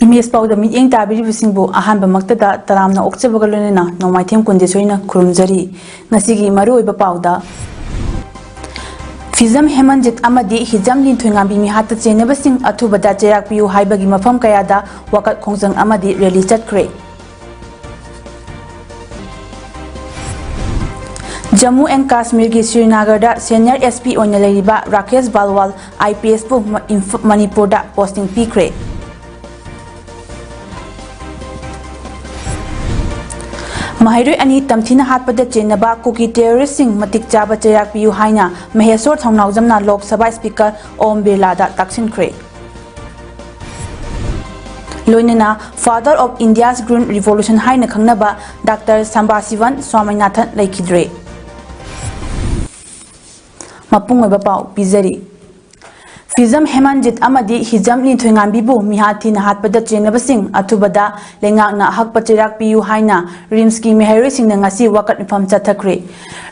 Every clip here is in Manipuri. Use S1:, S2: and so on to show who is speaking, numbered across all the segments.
S1: Imes PAODAM mityeng tabiribisingbu ahanba maktada taramna okchabagalonena nomaithem kundesoina khurumjari ngasigi maruoiba pauda Fizam Hemanjit amadi hijam linthuingambi mihatta chenebasing athubada cherakpiu haibagi mafam kayada wakat khongjang amadi rally chatkre Jammu and Kashmir ki Srinagar da senior SP oina leiriba Rakesh Balwal IPS bu Manipur da posting pikre Mahiroi ani tamthina hatpada chenaba kuki terrorist sing matik chaba cheyak piu haina Mahesor thongnaujamna Lok Sabha Speaker Om Birla da taksin kre Loinena father of India's Green Revolution haina khangnaba Dr. Sambasivan Swaminathan laikidre Mapungoiba pau pizari Fizam Hemanjit amadi hijam linthuingambibu mihati na hatpada chenabasing athubada lengakna hakpa cherak piu haina Rimski Meheroi singna ngasi wakat mifam chathakre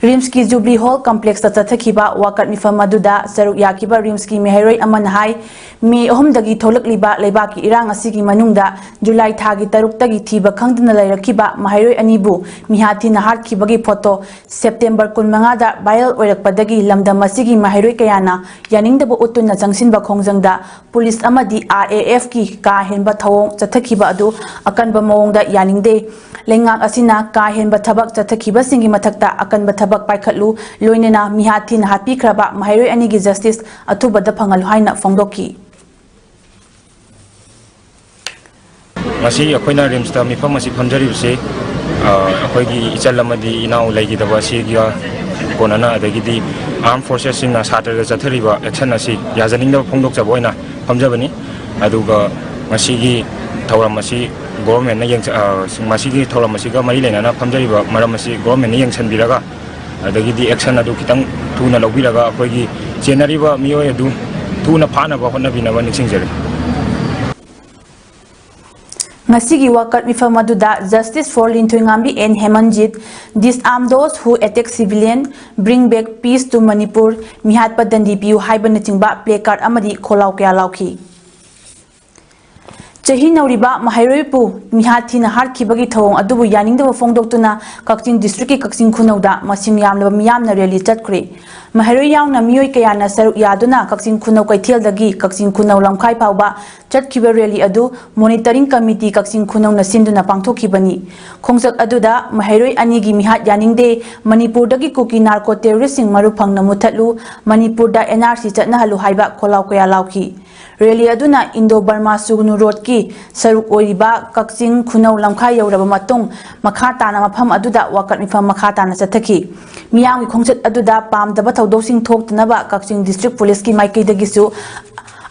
S1: Rimski Jubilee Hall complex ta chathakiba wakat mifam maduda saruk yakiba Rimski Meheroi amana hai me ohumdagi tholakliba leibaki irang asigi manungda July thagi taruk-tagi thiba khangduna lairakiba Meheroi anibu mihati na hatkibagi photo September 15 da viral oirakpadagi lamdam asigi Meheroi kayana yaningdabu utuna Sinba Khongjangda police amadi RAF ki ka henba thawong chathakiba adu akanba mawongda yaningde lengak asina ka henba thabak chathakiba singi mathakta akanba thabak paikhatlu loinena mihathi na hapi khraba Mahiroi ani gi justice athubada phangal haina phongdoki
S2: masi akoina rimsta mifam asi phamjari se akoigi ichal amadi inau laigi daba si gi konana adagidi Armed Forces in Saturday Zathariba, Exanasi, Yazaning Pondok Zaboina, Pamjabani, Aduga, Masigi, Tauramasi, government, Masigi, Tauramasiga, Marilena, Pamjariba, Maramasi, government, Yang Sanbiraga, Adagidi, Exana Dukitan, Tuna Lobiraga, Kogi, Genariba, Mio, Tuna Pana, Honabina, one Singeri.
S1: Ngasigi wakat mifamaduda Justice for Linthuingambi and Hemanjit disarm those who attack civilian, bring back peace to Manipur, mihatpa dandi piu haibana chingba placard amadi kholau kya lauki. Chahi nauriba Mahiroi pu mihathi na harkhibagi thawong adubu yaningdaba phongdoktuna Kakching district ki Kakching khunauda masing yamlaba miyamna rally chatkre Mahiroi yaungna miyoi kayana saruk yaduna Kakching khunau kaithialdagi Kakching khunau lamkhai phawba chatkhiba rally adu monitoring committee Kakching khunau na sinduna pangthokhibani khongsak aduda Mahiroi ani gi mihat yaningde Manipur dagi kuki narco terrorist sing maru phangna muthatlu Manipur da NRC chatna halu haiba kholau kaya lauki Rally aduna Indo-Burma Sugnu Road ki saruk oiriba Kakching khunau lamkhai yauraba matung makha tana mafam aduda wakat mifam makha tana chathaki miyamgi khongchat aduda pamdaba thodosing thoktanaba Kakching district police ki maikaidagisu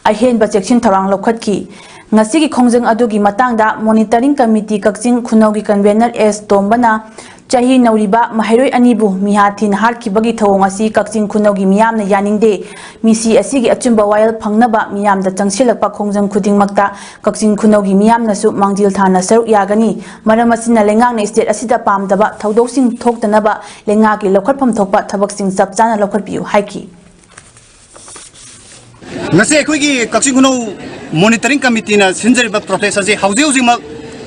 S1: ahenba section tharang lokhatki ngasigi khongjang adugi matangda monitoring committee Kakching khunau gi convener S Tombana Chahi nauriba Mahiroi anibu mihathi na harkhibagi thawong asi Kakching khunau gi miyamna yaningde misi asigi achumba wail phangnaba miyamda changsilakpa khongjang khudingmakta Kakching khunau gi miyamna su mangjil thana saruk yagani maram asina lengang na state asida pamdaba thodosing thoktanaba lenga gi lokhatpham thokpa thabaksing chapchana lokhatpiu haiki
S3: ngase khoi Kakching khunau monitoring committee na sinjariba protest ase hauji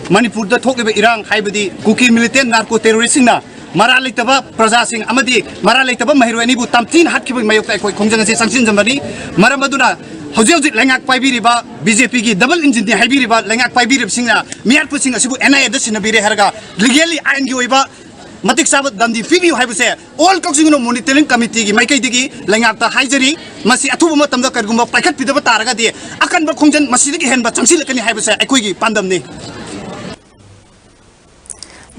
S3: Manipur da thokliba irang haibadi kuki militant narco terrorist na mara leitaba praja sing amadi mara leitaba Mahiroi ani bu tamtin hatkiba mayokta koi khongjang ase sangsin jamani maramaduna hauji lengak paibiriba BJP gi double engine ni haibiriba lengak paibirib singna miyar pusing asibu NIA da sinabire harga legally ain gi oiba matik sabat dandi fibi haibase all Kakching monitoring committee gi maikai digi lengak ta haijari masi athuba matamda kargumba paikhat pidaba taraga di akan ba khongjan masi digi henba changsil kani haibase akoi gi pandam ni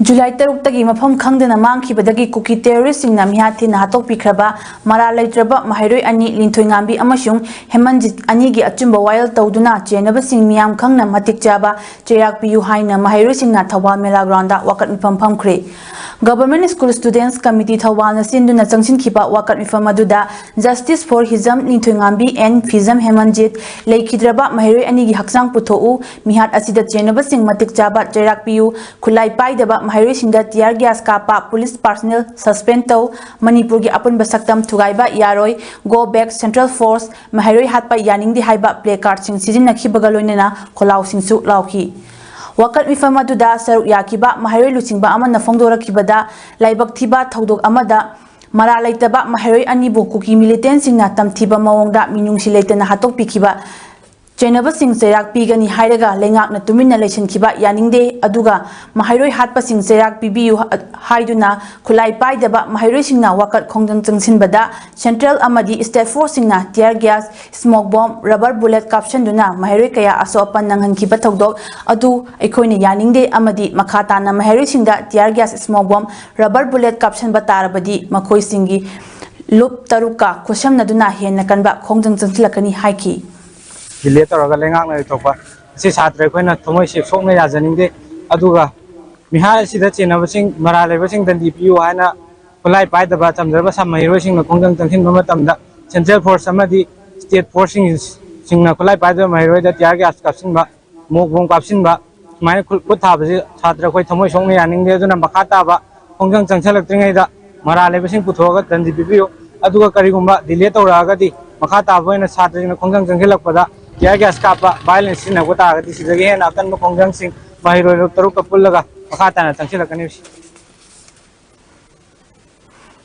S1: July 3 mafam khangdana mangkhibadagi kuki terrorist singna mihathina hatokpikraba mara leitraba mahairoi ani linthoingambi amasung hemanjit ani gi achumba wild tawduna chenaba sing miyam khangna matik chaba cheyak piyu haina mahairoi singna thawal mela grounda wakat mifam phamkhre Government School Students Committee Thawal na sinduna changsin khiba wakat mifam aduda Justice for Hizam linthoingambi and Fizam Hemanjit leikidraba mahairoi ani gi haksang puthou mihat asida chenaba sing matik chaba cheyak piyu khulai paidaba Mahairoi singda tear gas kapa police personnel suspend tau Manipur gi apun basaktam thugaiba yaroi go back Central Force Mahairoi hatpa yaning di haiba play card sing season na khibaga loinena kholau singsu lauki wakat mifam aduda saruk yakiba Mahairoi lucingba amana fongdora khibada laibak thiba thodok amada mara laitaba Mahairoi anibu kuki militant singna tamthiba mawongda minungsi leitana hatok pikhiba Chenaba sing serak pigani hairaga lengak na tumina lechen kiba yaningde aduga mahairoi hatpa sing serak pibiu haiduna khulai paidaba mahairoi singna wakat khongjang changsin bada central amadi state force singna tear gas smoke bomb rubber bullet caption duna mahairoi kaya aso apan nanghan kiba thogdok adu aikhoina yaningde amadi makhata na mahairoi singda tear gas smoke bomb rubber bullet caption batarabadi makhoi singi lup taruka khosam naduna henna kanba khongjang changsilakani haiki
S4: Delay tawraga lengak na itokpa si satra khoina thomoi se sokna yajaningde aduga mihal sida chenaba sing mara leba sing dandi piu haina khulai paidaba chamjaba samairoi sing na khongjang changsin ba matamda central force amadi state force sing na khulai paidaba mairoi da tiar gas kapsin ba mok bom kapsin ba mai khut thaba si satra khoi thomoi sokna yaningde aduna makhata ba khongjang changsalak tringai da mara leba sing puthoga dandi piu aduga karigumba delay tawraga di makhata boina satra sing na khongjang changselakpada Tear gas kapa violence na ko ta ti sige hen akan mo kongjang sing mahiro lo taru kapul laga makata na tangsil kan ni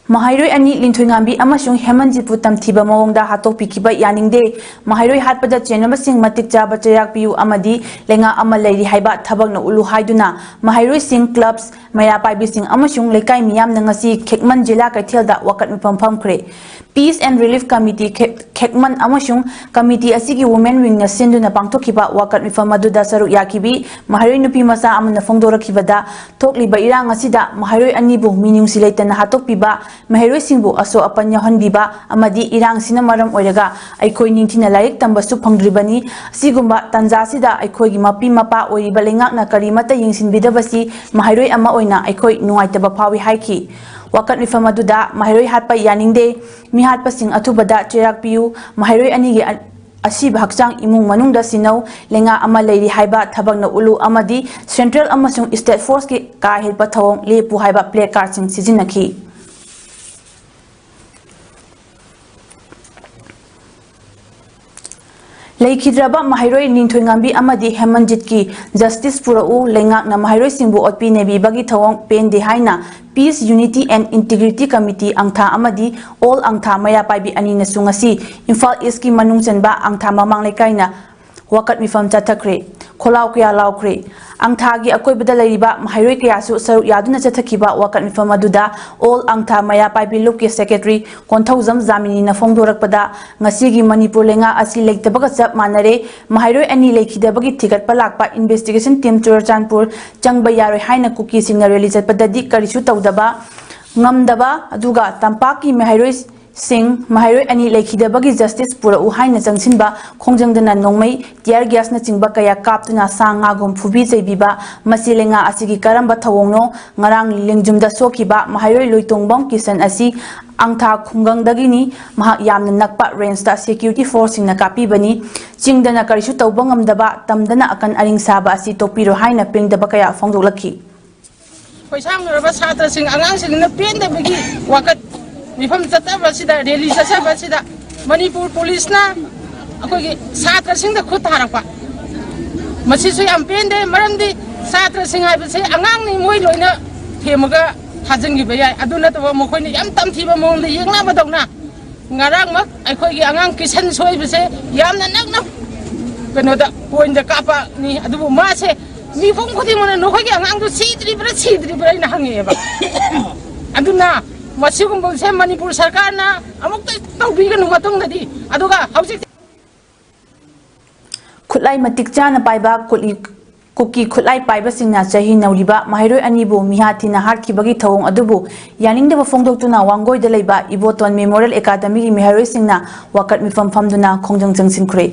S1: Mahairoi ani linthoingambi amasung Hemanjit tamthiba mawongda hatok pikiba yaningde Mahairoi hatpada chenaba sing matik chaba cheyak piyu amadi lenga ama leiri haiba thabak na ulu haiduna Mahairoi sing clubs maya paibi sing amasung lekai miyam na ngasi Khekman jila kaithelda wakat mipam phamkhre Peace and Relief Committee Khekman amasung committee asigi women wing na sinduna pangthokiba wakat mifam aduda saruk yakibi Mahairoi nupi masa amana fongdora khibada thokliba irang asida Mahairoi anibu minungsi leitana hatokpiba Mahairoi singbu aso apan yahanbiba amadi irang sina maram oiraga aikoi ningthina laik tambasu phangdribani sigumba tanjasida aikoi gi mapi mapa oiriba lengak na karimata yingsinbidabasi Mahairoi ama oina aikoi nuaitaba phawi haiki wakat mifam aduda Mahairoi hatpa yaningde mi hatpa sing athubada cherak piu Mahairoi anigi asiba hakchang imung manungda sinau lenga ama leiri haiba thabak na ulu amadi central amasung state force ki ka helpa thawong lepu haiba play card sing sizinaki Leikidraba Mahairoi ningthoingambi amadi Hemanjit ki justice purau lengak na Mahairoi singbu otpi nebi bagi thawong pende haina Peace Unity and Integrity Committee angtha amadi all angtha maya paibi ani na sungasi Imphal East ki manung chenba angtha mamang lekaina wakat mifam chathakre kholau kya laukre angtha gi akoibada leiriba Mahairoi kya su saruk yaduna chathakiba wakat mifam aduda all angtha maya paibi loki secretary konthauzam zamini na fongdorakpada ngasi gi Manipur lenga asi leiktabaga chap manare Mahairoi ani leikhidabagi thigat palakpa investigation team Churchanpur changba yaroi haina kuki singna rally chatpadadi karisu tawdaba ngamdaba aduga tampaki Mahairoi Sing Mahairoi ani leikhidabagi justice pura uhaina changsinba khongjangdana nongmai tear gas na chingba kaya kaptuna sanga gom phubi cheibiba masilenga asigi karamba thawongno ngarang lingjumda sokiba Mahairoi loitongbom kisan asi angtha khunggangdagini maha yamna nakpa range ta security force na kapibani chingdana karisu tawbangamdaba tamdana akan aring saba asi topiro haina pingdaba kaya fongdoklaki
S5: Paisang raba satra sing angang sing na penda bagi wakat mifam chataba sida rally chasaba sida Manipur police na akoi satra sing da khut harakpa masi so yam pende maramdi satra sing ai base angang ni moi loina themaga hajangi bayai aduna to mokoi ni yam tamthiba mong le yengna badongna ngarang mak akoi gi angang kisan soi base yamna nakna kenoda point da kapa ni adu ma se mi phong khodi mona no khoi angang du sidri bra ina hange ba aduna Masigumbo se Manipur sarkar na amuk tawbigan humatong nadi aduga hausik
S1: Kutlai matik chana paiba kutli Kuki Kulai Pibasina Chahi Nauliba, Mahiro Anibu, Mihatina Harkibagi Tong Adubu, Yaning the Fongdotuna, Wango de Leba, Iboton Memorial Academy, Miharo Singna, Wakat Mifam Famduna, Kongjang Sinkre.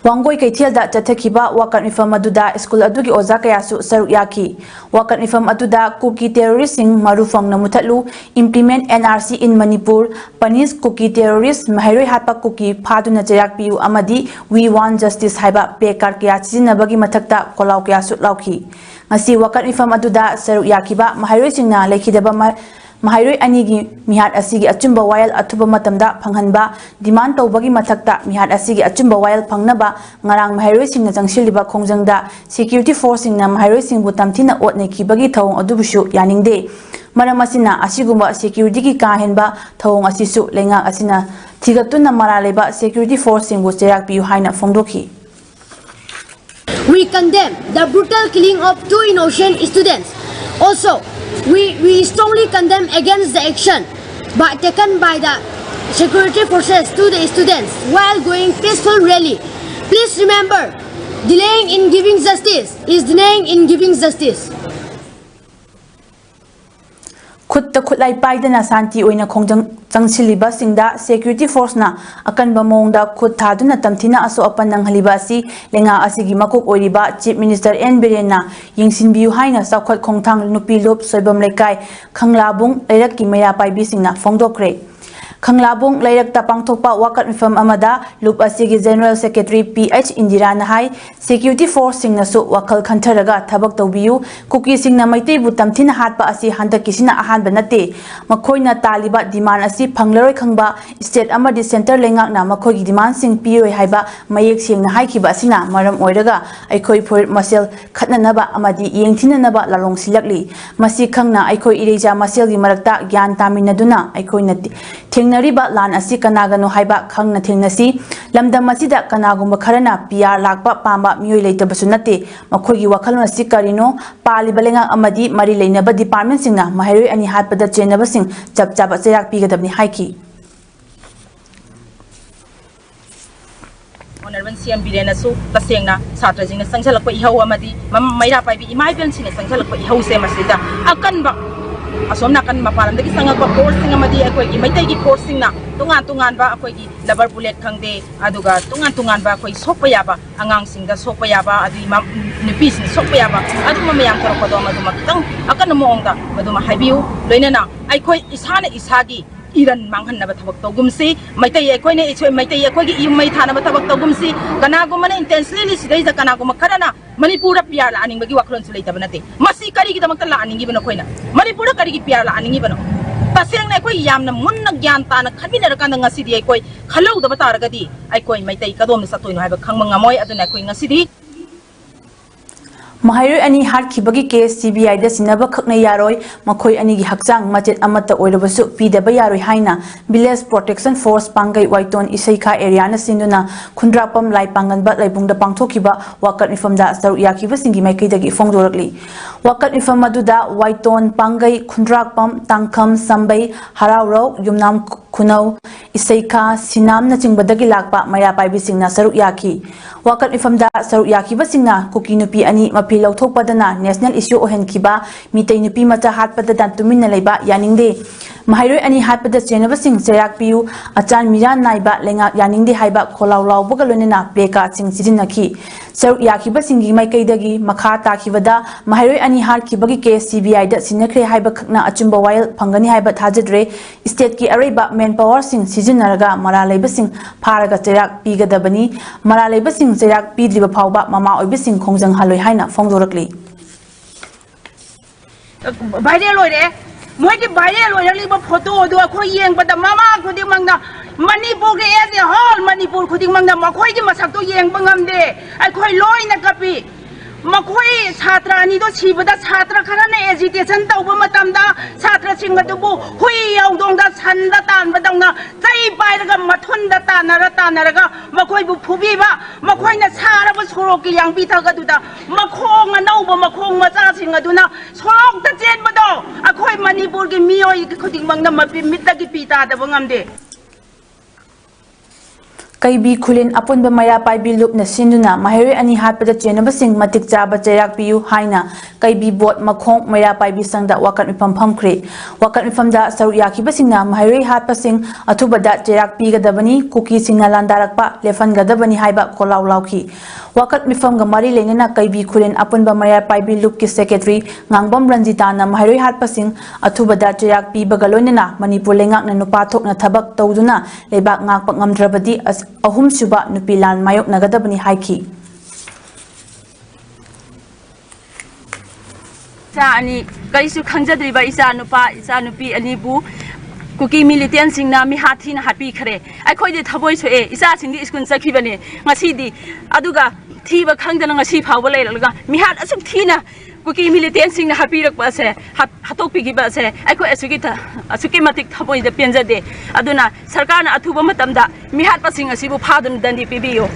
S1: Wango Katil that Takiba, Wakat Mifam Maduda, School Adugi Ozakayasu, Saruyaki, Wakat Mifam Aduda, Kuki terroristing, Marufang Namutatlu, implement NRC in Manipur, Panis Kuki terrorist, Mahiro Hapa Kuki, Paduna Jayak Amadi, we want justice Haiba, Pekar Kiachi Nabagi Matakta, Kolaukia. Lauki. Ngasi wakat mifam aduda saruk yakiba mahairoi singna lekhidaba mahairoi anigi mihat asigi achumba wayal athuba matamda phanghanba demand tawbagi mathakta mihat asigi achumba wayal phangnaba ngarang mahairoi singna jangshiliba khongjangda security force singna mahairoi singbu tamthina otne kibagi thawong adubushu yaningde maram asina asigumba security ki kahenba thawong asisu lenga asina thigatuna maraleba security force singbu cherak piu haina phongdokhi.
S6: We condemn the brutal killing of 2 innocent students. Also, we strongly condemn against the action taken by the security forces to the students while going peaceful rally. Please remember, delaying in giving justice is denying in giving justice.
S1: Kutta Kutlai Paidana Santi Oina Kongjang Siliba Singda Security Force na akan bamongda Kutaduna Tamtina aso apanang halibasi lenga asigi makuk oiriba Chief Minister N Birena Yingsin Biu Haina Sakwat Kongtang Nupi Lop Soibam Lekai Kanglabung Leraki Maya Paibi Singna Fongdokre Kanglabung Layakta Pangtopa Wakat Mifam Amada Lup Asigi General Secretary PH Indira Nahai Security Force Singna Su Wakal Kantaraga Tabak Taubiu Kuki Singna Maite Butamtina Hatpa Asi Hanta Kisina Ahan Banate Makoina Taliba Demand Asi Panglaroi Kangba State Amadi Center Lengak na Makogi Demand Sing Piroi Haiba Mayek Sing na Haikiba Sina Maram Oiraga Aikoi Pur Masel Katnanaba Amadi Yengtinanaba Lalong Silakli Masi Kangna Aikoi Ireja Masel Marakta Gyan Taminaduna Aikoi Nati Nariba lan asi kanagano haiba khang na thingnasi lamdam masida kanagumba kharana PR lakpa pamba mioi leitabasu nate makhogi wakhalon asi karino pali balenga amadi mari leinaba department singna mahairoi ani hatpada chenaba sing chap chap cheyak pigadabni haiki
S7: Honorable CM Birena su tasengna satra jingna sangsalakpa ihau amadi maira paibi imai ben singna sangsalakpa ihau se masida akan ba asomna kan mapalam dagi sangak ba forcing amadi akoi gi maitai gi forcing na tungan ba akoi gi labar bullet khangde aduga tungan ba akoi sokpa yaba angang singda sokpa yaba adu imam nupi sing sokpa yaba adu mamayam tar ko do madu makitang akan mo ongda madu ma haibiu loinana aikoi isana isagi Iran manghan na batawag togumsi maitai akoi ne ichoi maitai akoi gi imai thana batawag togumsi kanago man intensely sidai ja kanago makarana Manipura PR la aning bagi waklon sulai tabanate masi kari kita makta la aning ibano koina Manipura kari ki PR la aning ibano paseng na koi yamna munna gyan ta na khamina ra kan ngasi di koi khalau da bata ra gadi ai koi maitai kadom sa toino haiba khangma ngamoi aduna koi ngasi di
S1: Mahairoi ani harkibagi case CBI da sinaba khakna yaroi makhoi ani gi hakchang machet amata oirabasu pidaba yaroi haina Village Protection Force Pangai Waiton Isaika area na sinduna khundrapam lai panganba laibungda pangthokiba wakat mifamda saru yakiba singi maikaidagi fongdorakli wakat mifam aduda Waiton Pangai khundrapam tangkham sambai haraurau yumnam khunau Isaika sinam na chingbadagi lakpa maya paibi singna saru yaki wakat mifamda saru yakiba singna kuki nupi ani Pilau Thokpadana national issue ohen kiba mitai nupi macha hatpada dan tumin na leiba yaningde mahairoi ani hatpada chenaba sing cherak piu achan miran naiba lenga yaningde haiba kholau lau bogalonena peka sing sijinaki saru yakiba singi maikaidagi makha takibada mahairoi ani har kibagi case CBI da sinakre haiba khakna achumba wayal phangani haiba thajadre state ki araiba manpower sing sijinaraga mara leiba sing pharaga cherak pigadabani mara leiba sing cherak pidriba phawba mama oiba sing khongjang haloi haina Fongdorakli.
S5: Viral loi re, moi ki viral loi rali ba photo do ko yeng ba da mama ko di mangna Manipur ke as a whole Manipur ko di mangna makoi ki masak to yeng bangam de ai khoi loi na kapi makoi chhatra ani do chibada chhatra khara na agitation tawba matamda chhatra sing adubu hui yaudong da sanda tan badangna chai pai raga mathun da tanaraga makoi bu phubi ba makoi na chara ba sorok ki yang pi thaga du da makhong anauba makhong macha sing aduna sorok ta chen bado akhoi Manipur ki mioi ki khuding mangna mapi mitda ki pita da bangam de
S1: Kaibi Khulin apunba maya paibi lupna sinduna mahiroi ani hatpada chenabasing matik chaba chairak piyu haina Kaibi bot makhong maya paibi sangda wakat mifam phamkhre wakat mifamda saru yakibasingna mahiroi hatpasing athubada chairak pigadabani kuki singna landarakpa lefangadabani haiba kolaw lawki wakat mifamga mari leinana Kaibi Khulin apunba maya paibi lupki secretary ngangbam ranjita na mahiroi hatpasing athubada chairak pibaga loinana Manipur lengakna nupa thokna thabak tawduna lebak ngakpa ngamdrabadi ahum suba nupilan mayok nagadabani haiki
S8: isa ani kaisu khangjadriba isa nupi ani bu kuki militant singna mi hathi na hapi khare ai khoi de thaboi soe isa singdi school chakhibani ngasi di aduga thiba khangdana ngasi phawba leiralga mi hat asuk thina kuki militant singna hapi rakpa se hatok pigi ba se ai khoi asuki matik thaboi de penjade aduna sarkar na athuba matamda mi hat pasing asibu phadun dandi pibiyo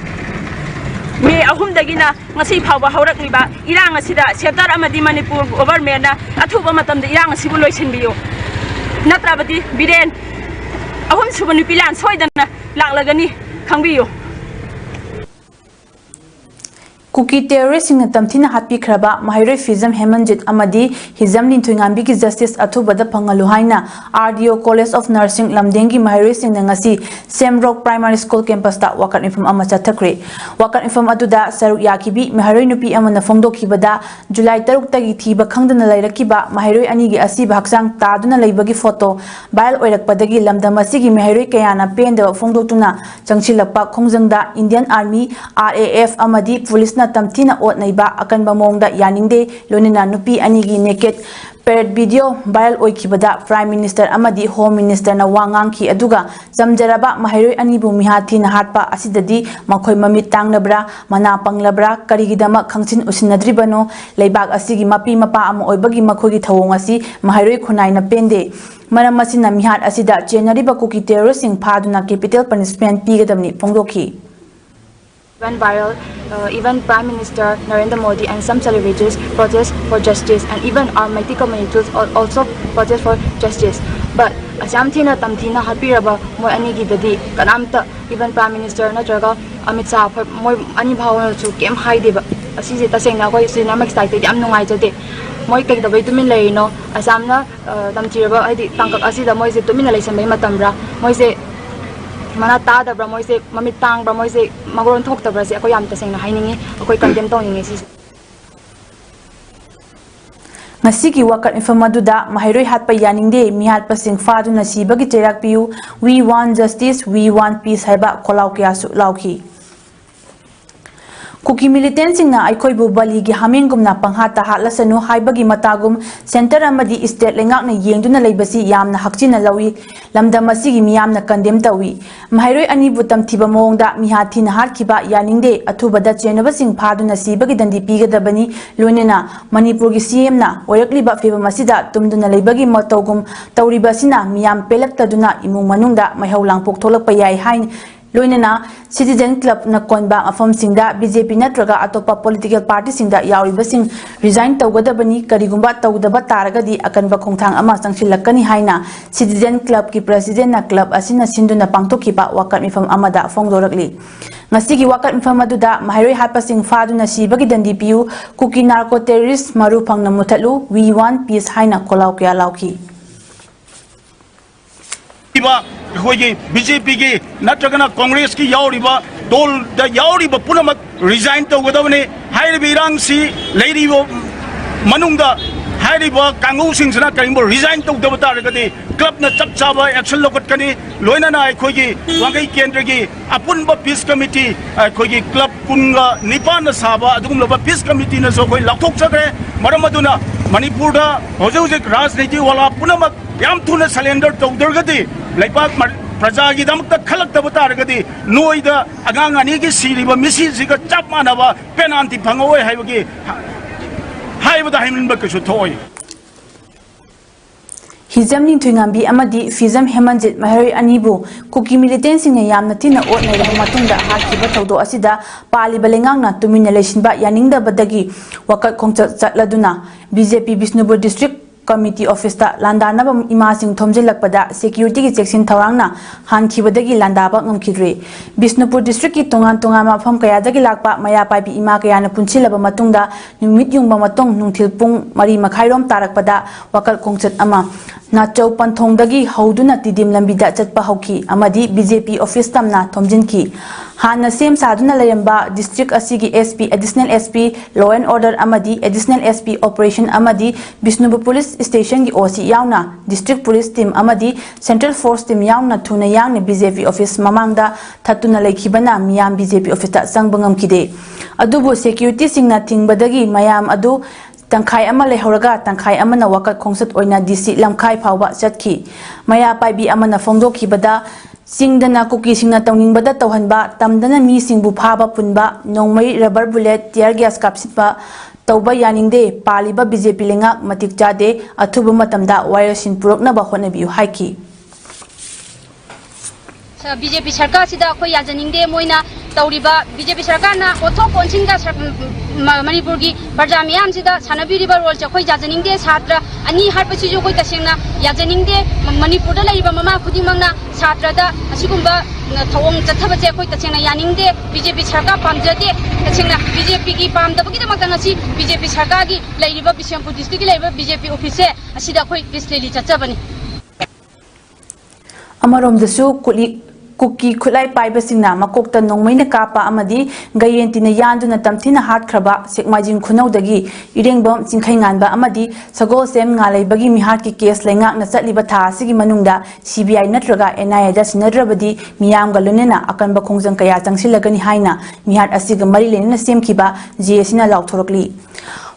S8: me ahum dagina ngasi phawba haurak liba irang asida sector amadi Manipur government na athuba matamda irang asibu loisinbiyo natrabati biren ahum suba nupilan soidana laklagani khangbiyo
S1: Kuki terrorist singna tamthina hatpi khraba mahiroi fizam hemanjit amadi hizam linthuingambi ki justice athubada phangalu haina RDO College of Nursing lamdengi mahiroi singna ngasi Semrock Primary School campus ta wakat infam ama chathakre wakat infam aduda saruk yakibi mahiroi nupi amana phongdokhibada July 3 tagi thiba khangdana lairakiba mahiroi ani gi asiba haksang taduna leibagi photo viral oirakpadagi lamdam asigi mahiroi kayana penda phongdotuna changchilakpa khongjangda Indian Army RAF amadi police tamthina ot naiba akanba mongda yaningde lonina nupi anigi naked parade video viral oikibada Prime Minister amadi Home Minister na wangangki aduga jamjaraba mahiroi anibu mihathi na hatpa asidadi makhoi mamit tangnabra mana panglabra karigidama khangchin usinadribano leibak asigi mapi mapa ama oibagi makhogi thawong asi mahiroi khunai na pende maram masina mihat asida chenariba kuki terrorist sing phaduna capital punishment pigadamni phongdokhi
S9: Went viral, even Prime Minister Narendra Modi and some celebrities protest for justice, and even our mighty communities also protest for justice. But asamthina tamthina hapiraba moi anigi dadi kanamta even Prime Minister natraga Amit Shah moi ani bhawna chu kem haideba asise tasengna koi cinematic site yam nungai jade moi kai da bai tumin leino asamna tamthiraba haidi tangkak asida moi se tumin leisam bai matamra moi se mana ta da bra moi se mamit tang bra moi se magoron thok ta bra se ko yam ta sengna hainingi ko condemn tawningi si
S1: Masiki wakat infamaduda mahiroi hatpa yaningde mihat pasing faduna sibagi cherak piu we want justice we want peace haiba kholaw kya su lawki Kuki militant singna aikhoibu baligi hamengumna panghata hatlasanu haibagi matagum center amadi state lengakna yengduna leibasi yamna hakchina lawi lamdam asigi miyamna condemn tawi mahiroi ani butam thiba mongda mihathi na harkiba yaningde athubada chenabasing phaduna sibagi dandi pigadabani loinena Manipur gi CM na oirakliba feba masida tumduna leibagi matogum tawribasina miyam pelaktaduna imung manungda maihaulang poktholakpa yai hain loinena citizen club na konba afam singda BJP natraga atopa political party singda yauribasing resign tawgadabani karigumba tawdaba taragadi akanba khongthang ama changsilakani haina citizen club ki president na club asina sinduna pangtokhiba wakat mifam amada phongdorakli ngasigi wakat mifam aduda mahiroi hatpasing faduna sibagi dandi piu kuki narco terrorist maru phangna muthalu we want peace haina kolaw kya lawki
S3: BJP की नत्रगना कांग्रेस की यावरिबा दल दा यावरिबा पुनमक रिजाइन तौगदबने हाइरिबा इरांगसी लेरिबो मनुंगदा हाइरिबा कांगौ सिंगसना करिंबो रिजाइन तौदब तारगदि क्लब न चपचाबा एक्शन लोकटकनी लोइनाना अखोगी वांगई केंद्र की अपुनबा पीस कमिटी अखोगी क्लब कुंगा निपान साबा अदुगुमलबा पीस कमिटी न सो कोई लखोक सगरे मरमदुना मणिपुर दा होजौजिक राजनीति वाला पुनमक याम थुना सलेंडर तौदरगदि लेपाक प्रजा की दमक खलक्तब तारगदि नोइदा अगांग अनि की सिरिबा मिसि जिगा चप मानबा penalty फंगोय हाइबगी हाइबदा हाइमनबा Kasu थोय
S1: Hizam linthuingambi amadi fizam hemanjit mahiroi anibu kuki militant singna yamna tina ot nairaba matungda hakiba thawdo asida paliba lengangna tumina leisinba yaningda badagi wakat khongcha chatladuna BJP Bishnupur district Committee Office Landanaba Imasing Thomjilakpada Security Section Tawangna Han Kibadagi Landaba Ngumkidri Bisnupur District ki Tongan Mafam Kayadagi Lakpa Maya Pai Ima Kayana Punchilaba Matungda Numit Yungba Matong Nungtilpung Mari Makhairom Tarakpada Wakal Kongchat Ama Nachau Pantongdagi Hauduna Tidim Lambida Chatpa Hauki Amadi BJP Office Tamna Thomjinki Hana Sem Saduna Layamba District Asigi SP Additional SP Law and Order Amadi Additional SP Operation Amadi Bisnupur Police Station ki OC Yauna District Police Team Amadi Central Force Team Yauna Thuna Yang BJP Office Mamangda Tatuna Laikibana Miyam BJP Office Sangbangam Kide Adubu Security Singna Tingbadagi Mayam Adu Tangkai ama lehoraga tangkai ama na wakat kongsat oina DC lamkai phawa chatki maya paibi ama na phongdoki bada singdana kuki singna tawning bada tawhanba tamdana mi singbu phaba punba nongmai rubber bullet tear gas kapsitba tawba yaningde paliba BJP lenga matik jade athuba matamda wairosin purokna ba honabiu haiki
S10: BJP सरकार सिदा कोई याजनिंगदे मोइना तौरिबा BJP सरकार ना ओथो कोनसिंगा मणिपुर की प्रजा मियाम सिदा सानबिरिबा रोल च कोई याजनिंगदे छात्र अनि हारपछि जो कोई तसेंगना याजनिंगदे मणिपुर दा लैबा ममा खुदिमंगना छात्र दा असिगुंबा थवंग चथबचे कोई तसेंगना यानिंगदे BJP सरकार पामजदे तसेंगना BJP की पामदबगी दमकता ngasi BJP सरकार की लैरिबा बिशेमपुर डिस्ट्रिक्ट की लैबा BJP ऑफिस से असिदा कोई पिसलेली चचबनी
S1: अमरोमदसु Kuki Kulai Pibasina, Makokta Nongmaina Kapa Amadi, Gayentina Yanduna Tamtina Harkraba, Sekmajin Kunaudagi, Iringbom, Sinkanganba Amadi, Sago Sem Nale Bagi Miharki case Lenga Nasat Libata, Sigi Manunda, CBI Natraga, Enaya Das Nadrabadi, Miam Galunena, Akanba Kongzan Kayatang Silagani Haina, Mihar Asiga Marilena Semkiba, Jesina Lautorokli.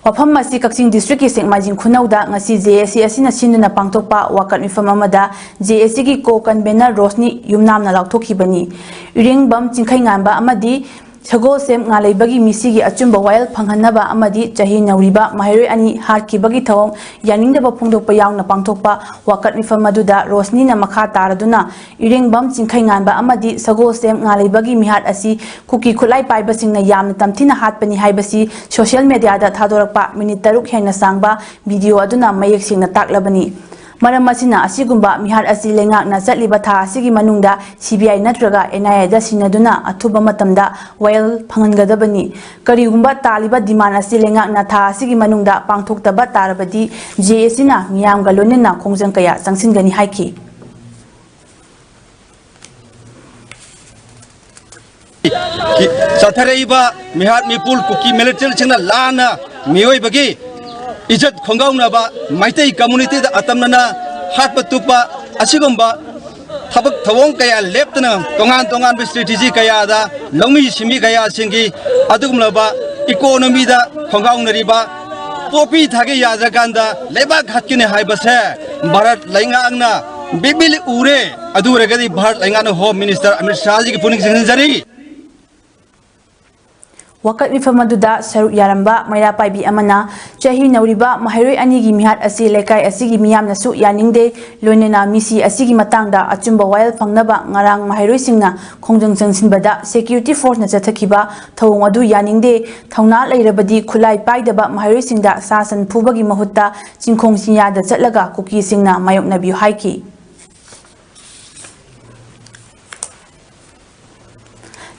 S1: Wafam masi Kaksing District ki Sekmajin Kunauda ngasi JSC asina sinduna pangtokpa wakat mifam amada JSC ki co-convener Rosni yumnamna laukthokibani Iringbam Chingkhai nganba amadi Sago Sem Ngalaibagi Misigi Achumba Wild Panghanaba Amadi Chahi Nauriba Mahiroi Ani Harkibagi Thawong Yaningdaba Phongdokpa Yaungna Pangthokpa Wakat mifam aduda Rosni na makha taraduna Iringbam Chingkhai nganba amadi Sago Sem Ngalaibagi Mihar asi Kuki Kulai Paibasingna Yamna Tamthina Hatpani haibasi social media da Thadorakpa minute 3 hena sangba video aduna mayek singna taklabani Maram asina asigumba mihar asi lengakna chatliba tha asigi manungda CBI natraga NIA da sinaduna athuba matamda wail phangangadabani karigumba taliba demand asi lengakna tha asigi manungda pangthoktaba tarabadi JSC na miyamga lonena khongjang kaya changsingani haiki
S3: Satharaiba mihar mipul kuki military chingna lana mioi bagi Ijat Kongauna ba Maitai community da atamna hatpa tupa asigumba thabak thawong kaya leptana tongan strategy kaya da longmi simi kaya singi adugumla ba economy da Kongauna riba popi thage yajakanda lebak hatkine haibase Bharat lainga angna bibil ure aduragadi Bharat lainga no Home Minister Amit Shah ji ki puning sinjari
S1: Wakat mifamaduda Saruk Yaramba Maya Paibi Amana Chahi Nauriba Mahiroi Anigi Mihat Asi Lekai Asigi Miyam Nasu Yaningde Loinena Misi Asigi Matangda Achumba Wild Pangnaba Ngarang Mahiroi Singna Kongjang Jangsinbada Security Force na Chathakiba Thawong adu Yaningde Thawna Lairabadi Khulai Paidaba Mahiroi Singda Sasan Phubagi Mahutta Chingkhong Sinyada Chatlaga Kuki Singna Mayoknabiu Haiki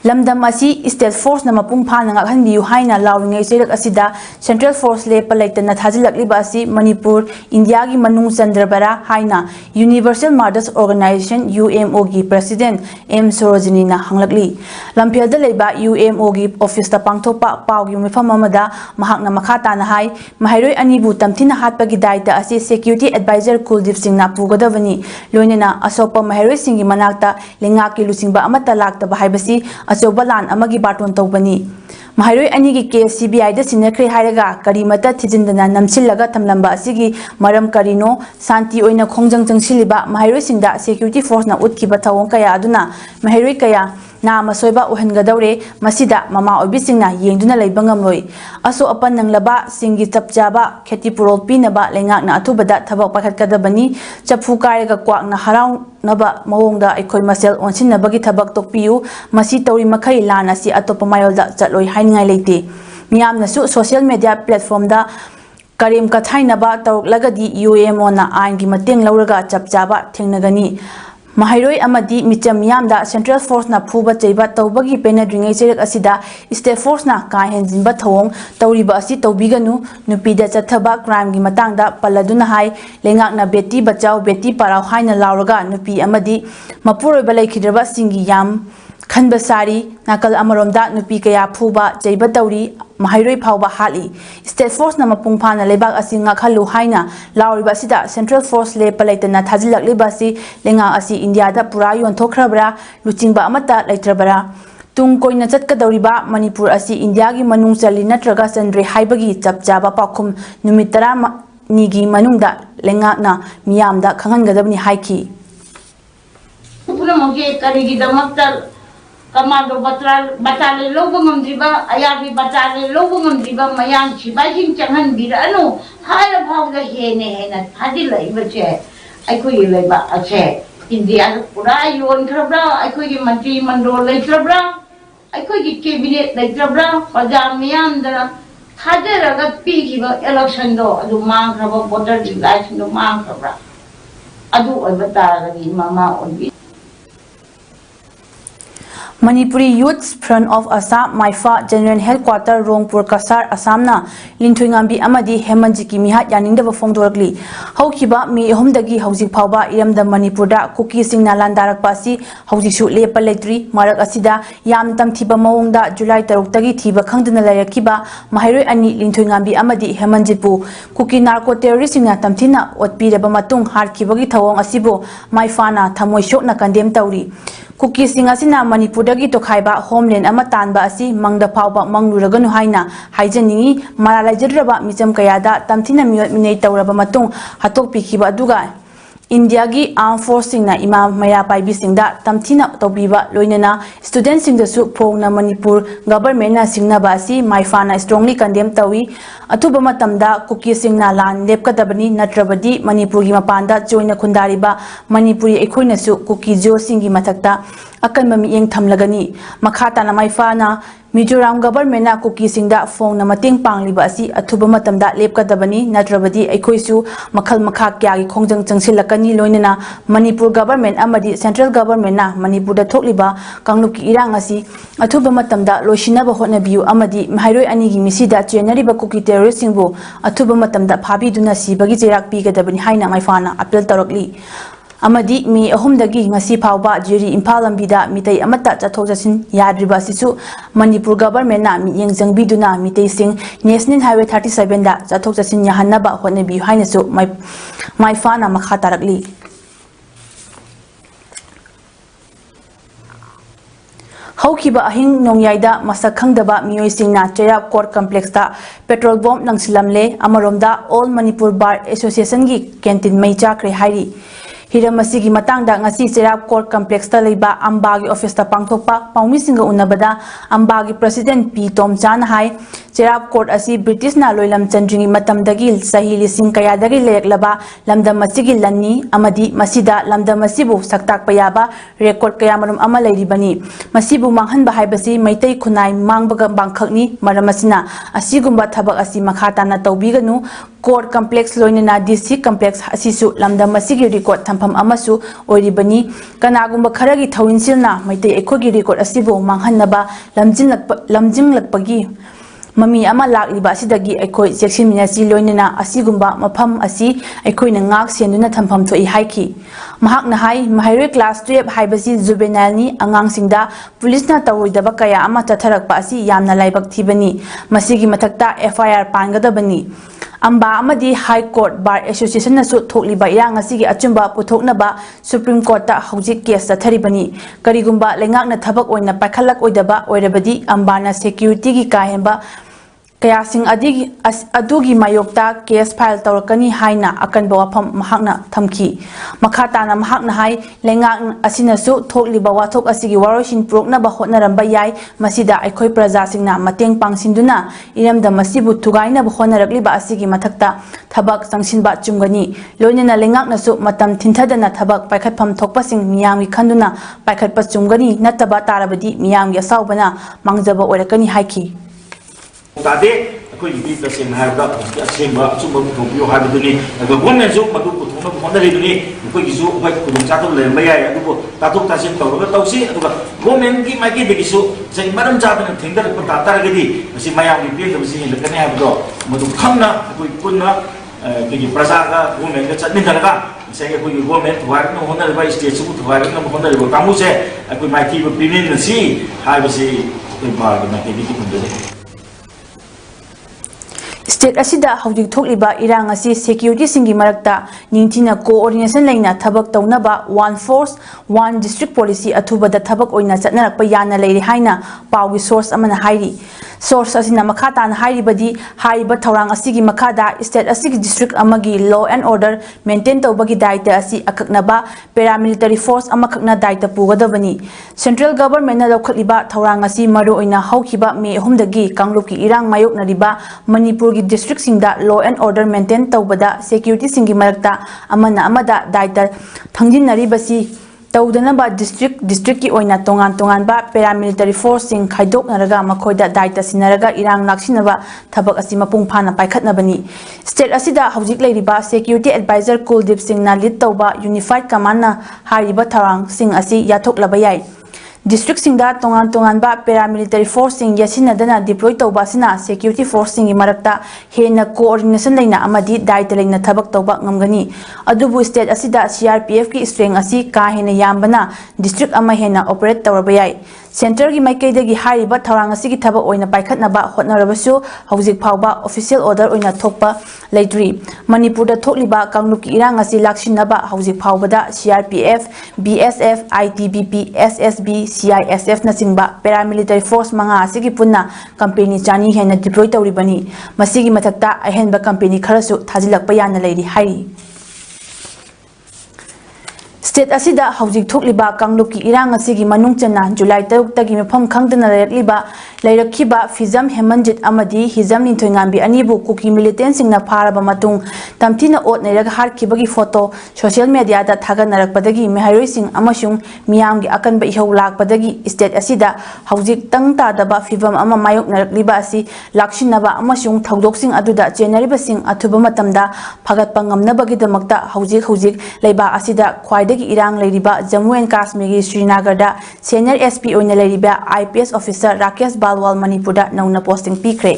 S1: Lamdam asi State Force na mapung phana ngakhanbiu haina lawringai serak asida Central Force le palaitana thajilakliba asi Manipur India gi manung Chandrabara haina Universal Mothers Organization UMO gi President M Sorojini na hanglakli Lamphel da leiba UMO gi office ta pangthopa pau gi mifam amada mahakna makhata na hai Mahiroi anibu tamthina hatpa gi daita asi Security Advisor Kuldip Singh na pugadawani loinena asopa Mahiroi Singh gi manakta lenga ki lusingba amata lakta bahaibasi Asobalan amagi baton tawbani Mahiroi anigi case CBI da sinakre hairaga karimata thijindana namsillaga thamlamba asigi maram karino santi oina khongjang changsiliba Mahiroi singda security force na utkiba thawong kaya aduna Mahiroi kaya na masoiba uhangadawre masida mama obisingna yengduna leibangamloi aso apan nanglaba singi chapjaba kheti purol pinaba lengakna athubada thabak pakhatkadabani chaphu kaiga kwakna harau naba mawongda aikoi masel onsinnabagi thabak tokpiu masi tawri makhai lana si atopa mayolda chatloi haingai leite miyamna su social media platform da Karim Kathainaba Tauklagadi UMOna Ain gi mateng lauraga chapchaba thengnagani Mahairoi amadi micham yamda Central Force na phuba cheiba tawbagi penadringai cherak asida State Force na ka henjinba thawong tawriba asi tawbiganu nupida chathaba crime gi matangda paladuna hai lengak na beti bachao beti parau haina lauraga nupi amadi mapuroi balai khidraba singi yam Khanba sari nakal amaromda nupi kaya phuba cheiba tawri Mahairoi phawba hali State Force na mapung phana lebak asi ngakhalu haina lauriba sida Central Force le palaitana thajilak lebasi lenga asi India da pura yon thokhrabra luchingba amata laitrabara tung koina chatkadawriba Manipur asi India gi manung chali natraga sandre haibagi chapchaba pakhum numit 10 nigi manungda lenga na miyamda khangangadabni haiki
S11: punamoge karigi damakta Kamado batale lobo ngamdriba ayabi batale lobo ngamdriba mayang sibai changan bira anu hala phawga hena hadila ibache aikoi leba ache India pura yon khrabra aikoi gi mantri mandol leitrabra aikoi gi cabinet leitrabra pajamiyam da thaderaga pigiba election do adu mang khraba voter election do mang khrabra adu oibata gi mama onbi
S1: Manipuri Youth Front of Assam Maifa General Headquarter Rongpur Kasar Assamna Linthuingambi amadi Hemanjiki mihat yaningdaba fongdoragli haukiba mi ahumdagi haujik phawba iramda Manipurda kuki singna landarakpa asi haujisu lepa letri marak asida yam tamthiba mawongda July 3 tagi thiba khangdana lairakkiba Mahairoi ani Linthuingambi amadi Hemanjitpu kuki narco terrorist singna tamthina otpiraba matung harkibagi thawong asibu Maifa na thamoi shokna condemn tawri Kuki singasina Manipurdagi tokhaiba homeland ama tanba asi mangda phawba mangluraganu haina haijaningi maralaijadraba micham kayada tamthina miyot minei tawraba matung hatok pikhiba aduga India gi armed force singna ima maya paibi singda tamthina tobiba loinana student singda su phongna Manipur government na singna ba asi Maifa na strongly condemn tawi atuba matamda kuki singna lan lepkadabani natrabadi Manipur gi mapanda joina khundariba Manipuri ekhoina su kuki jo singi mathakta akan mami yeng thamlagani makhata na Maifa na Mizoram government na kuki singda phone na mating pangliba asi athuba matamda lepkadabani natrabadi ekhoisu makhal makha kya gi khongjang changsilakani loinana Manipur government amadi central government na Manipur da thokliba kangluki irang asi athuba matamda loisinaba hotnabiu amadi Mahairoi ani gi misida chenariba kuki terrorist singbu athuba matamda phabiduna sibagi jerak pigadabani haina Maifana appeal tarakli amadi mi ahumdagi ngasi phawba jiri Imphal lambida mitai amata chathok jasin yadriba sisu Manipur government na mi yengjangbi mitai sing National Highway 37 da chathok jasin yahannaba hotnabi haina su Maifa na makha tarakli haukiba ahing nongyaida masak khangdaba miyoi singna Cherap Court Complex ta petrol bomb nangsilamle amaromda All Manipur Bar Association gi canteen mai chakre hairi Hiramasigi matangda ngasi Cherap Court Complex ta leiba Ambagi office ta pangthokpa pawmisinga unabada Ambagi President P Tom Chan hai Cherap Court asi British na loilam chandringi matamdagi sahi lising kayadagi leyaklaba lamdam masigi lanni amadi masida lamdam masibu saktak payaba record kayamarum ama leiribani masibu manghanba haibasi maitai khunai mangbaga bangkhakni maramasina asigumba thabak asi makhata na tawbiganu Court Complex loinana DC Complex asisu lamdam masigi record thampham amasu oiribani kanagumba kharagi thawinsilna maitai ekhogi record asibu manghannaba lamjinglakpagi Mami ama lakliba asidagi aikoi cheksinminasi loinana asigumba mafam asi aikoina ngak senduna thampham thoi haiki mahakna hai Mahairoi class 12 haibasi juvenile ni angangsingda police na tawoidaba kaya ama tatharakpa asi yamna laibak thibani masigi mathakta FIR pangadabani Amba amadi High Court Bar Association na su thokliba irang asigi achumba puthoknaba Supreme Court ta hojik case ta tharibani karigumba lengakna thabak oina pakhalak oidaba oirabadi amba na security gi kahemba Kayasing adugi mayokta case file tawrakani haina akanba wafam mahakna thamki makhata na mahakna hai lengak asinasu thokliba wathok asigi warosin proknaba hotnaramba yai masida aikhoi praja singna mateng pangsinduna iramda masibu thugaina ba honarakliba asigi mathakta thabak sangsinba chumgani loinana lengak nasu matam thinthadana thabak paikhatpham thokpasing miyamgi khanduna paikhatpa chumgani nataba tarabadi miyamgi asaubana mangjaba oirakani haiki
S12: Tadi ꯑꯩꯈꯣꯏꯒꯤꯗꯤ ꯇꯁꯦꯡꯅ ꯍꯥꯏꯔꯕꯗ ꯍꯧꯖꯤꯛꯀꯤ ꯑꯁꯦꯡꯕ ꯑꯆꯨꯝꯕ ꯄꯨꯊꯣꯛꯄꯤꯌꯨ ꯍꯥꯏꯕꯗꯨꯅꯤ ꯑꯗꯨꯒ ꯒꯣꯔꯃꯦꯟꯁꯨ ꯃꯗꯨ ꯄꯨꯊꯣꯛꯅꯕ ꯍꯣꯠꯅꯔꯤꯕꯅꯤ ꯑꯩꯈꯣꯏꯒꯤꯁꯨ ꯍꯣꯏ ꯈꯨꯗꯣꯡꯆꯥꯗꯕ ꯂꯩꯔꯝꯕ ꯌꯥꯏ ꯑꯗꯨꯕꯨ ꯇꯥꯊꯣꯛ ꯇꯥꯁꯤꯟ ꯇꯧꯔꯒ ꯇꯧꯁꯤ ꯑꯗꯨꯒ ꯒꯣꯔꯃꯦꯟꯒꯤ ꯃꯥꯏꯀꯩꯗꯒꯤꯁꯨ ꯉꯁꯥꯏ ꯃꯔꯝ ꯆꯥꯗꯅ ꯊꯦꯡꯊꯔꯛꯄ ꯇꯥꯔꯒꯗꯤ ꯃꯁꯤ ꯃꯌꯥꯝꯒꯤ ꯄꯦꯟꯗꯕꯁꯤ ꯍꯦꯟꯒꯠꯀꯅꯤ ꯍꯥꯏꯕꯗꯣ ꯃꯗꯨ ꯈꯪꯅ ꯑꯩꯈꯣꯏ ꯄꯨꯟꯅ ꯑꯩꯈꯣꯏꯒꯤ ꯄ꯭ꯔꯖꯥꯒ ꯒꯣꯔꯃꯦꯟꯒ ꯆꯠꯃꯤꯟꯅꯔꯒ ꯉꯁꯥꯏꯒꯤ ꯑꯩꯈꯣꯏꯒꯤ ꯒꯣꯔꯃꯦꯟ ꯊꯨꯒꯥꯏꯔꯛꯅꯕ ꯍꯣꯠꯅꯔꯤꯕ ꯁ꯭ꯇꯦꯠꯁꯤꯕꯨ ꯊꯨꯒꯥꯏꯔꯛꯅꯕ ꯍꯣꯠꯅꯔꯤꯕ ꯀꯥꯡꯕꯨꯁꯦ ꯑꯩꯈꯣꯏ ꯃꯥꯏꯊꯤꯕ ꯄꯤꯃꯤꯟꯅꯁꯤ ꯍꯥꯏꯕꯁꯤ ꯑꯩꯈꯣꯏ ꯚꯥꯔꯠꯀꯤ ꯃꯥꯏꯀꯩꯗꯒꯤ ꯊꯝꯖꯔꯤ
S1: स्टेट असिदा हौजिक थोकलिबा इरांग असि सिक्योरिटी सिंगी मरकता निंथिना कोऑर्डिनेशन लेना थबक तौनबा one force one district policy अथुबदा थबक ओइना चटनरकपा याना लेरि हाइना पाउगी सोर्स अमना हाइरी सोर्स असिना मखा ताना हाइरिबदी हाइबा थौरांग असिगी मखादा स्टेट असिगी डिस्ट्रिक्ट अमगी लॉ एंड ऑर्डर मेंटेन तौबगी दायित्व असी अककनबा पैरामिलिटरी फोर्स अमखकना दायित्व पुगदबनी सेंट्रल गवर्नमेंट लौखलिबा थौरांग असि मरु ओइना हौखिबा मे 3 दगी कांगलुपकी इरांग मायोकनरिबा मणिपुर की डिस्ट्रिक्ट सिंगदा लॉ एंड ऑर्डर मेंटेन तौबदा सिक्योरिटी सिंगी मरकता अमना अमदा दायित्व थंजिनरिबसी तौदनबा डिस्ट्रिक्ट की ओइना तोंगान तोंगानबा पैरामिलिटरी फोर्स सिंग खाइदोकनरगा मखोइदा दायित्व सिनरगा इरांग लाक्सिनबा थबक असि मपुंग फाना पाइखतनबनी स्टेट असिदा हौजिक लेरिबा सिक्योरिटी एडवाइजर कुलदीप सिंगना लीड तौबा यूनिफाइड कमांडना हारिबा थौरांग सिंग असि याथोकलबा याय डिस्ट्रिक्ट सिंगदा तोंगान तोंगानबा पैरामिलिटरी फोर्स सिंग यासिनदना डिप्लॉय तौबासिना सिक्योरिटी फोर्स सिंगी मरकता हेना कोऑर्डिनेशन लेना अमदी दायित्व लेना थबक तौबा ngамगनी अदुबु स्टेट असिदा CRPF की स्ट्रेंग असि का हेना यामबना डिस्ट्रिक्ट अमा हेना ऑपरेट तौरबा याय सेंटर की माइकैदगी हारिबा थौरांग असिगी थबक ओइना पाइखतनबा होटनरबसु हौजिक फावबा ऑफिशियल ऑर्डर ओइना थोकपा लेट्री मणिपुरदा थोकलिबा कांगलुपकी इरांग असि लाक्सिनबा हौजिक फावबदा CRPF BSF ITBP SSB CISF नचिंबा पैरामिलिटरी फोर्स मंगा असिगी पुन्ना कंपनी चानी हेना डिप्लॉय तौरिबनी मसिगी मथक्ता अहेनबा कंपनी खरसु थाजिलकपा याना लेरि हाइरी स्टेट असिदा हौजिक थोकलिबा कांगलुपकी इरांग असिगी मनुंग चना जुलाई 3 तगी मफम खंगदना लेरखिबा फिजम हेमंजित अमदी हिजम निथोंगांबी अनिबु कुकी मिलिटेंट सिंगना फारबा मतुंग तमथिना ओट नेरग हारखिबगी फोटो सोशल मीडिया दा थागनरकपदगी मेहरोइ सिंग अमसुंग मियामगी अकनबा इहौ लाकपदगी स्टेट असिदा हौजिक तंग तादबा फिबम अमा मायोकनरकलिबा असि लाक्सिनबा अमसुंग थौदोकसिंग अदुदा चेनरिबसिंग अथुबा मतमदा फगतपा ngamnabagidamakta हौजिक लेबा असिदा ख्वाइदगी इरांग लेरिबा जम्मू एंड कश्मीर की श्रीनगरदा सीनियर SP ओइना लेरिबा IPS ऑफिसर राकेश बालवाल मणिपुरदा नौना पोस्टिंग पीखरे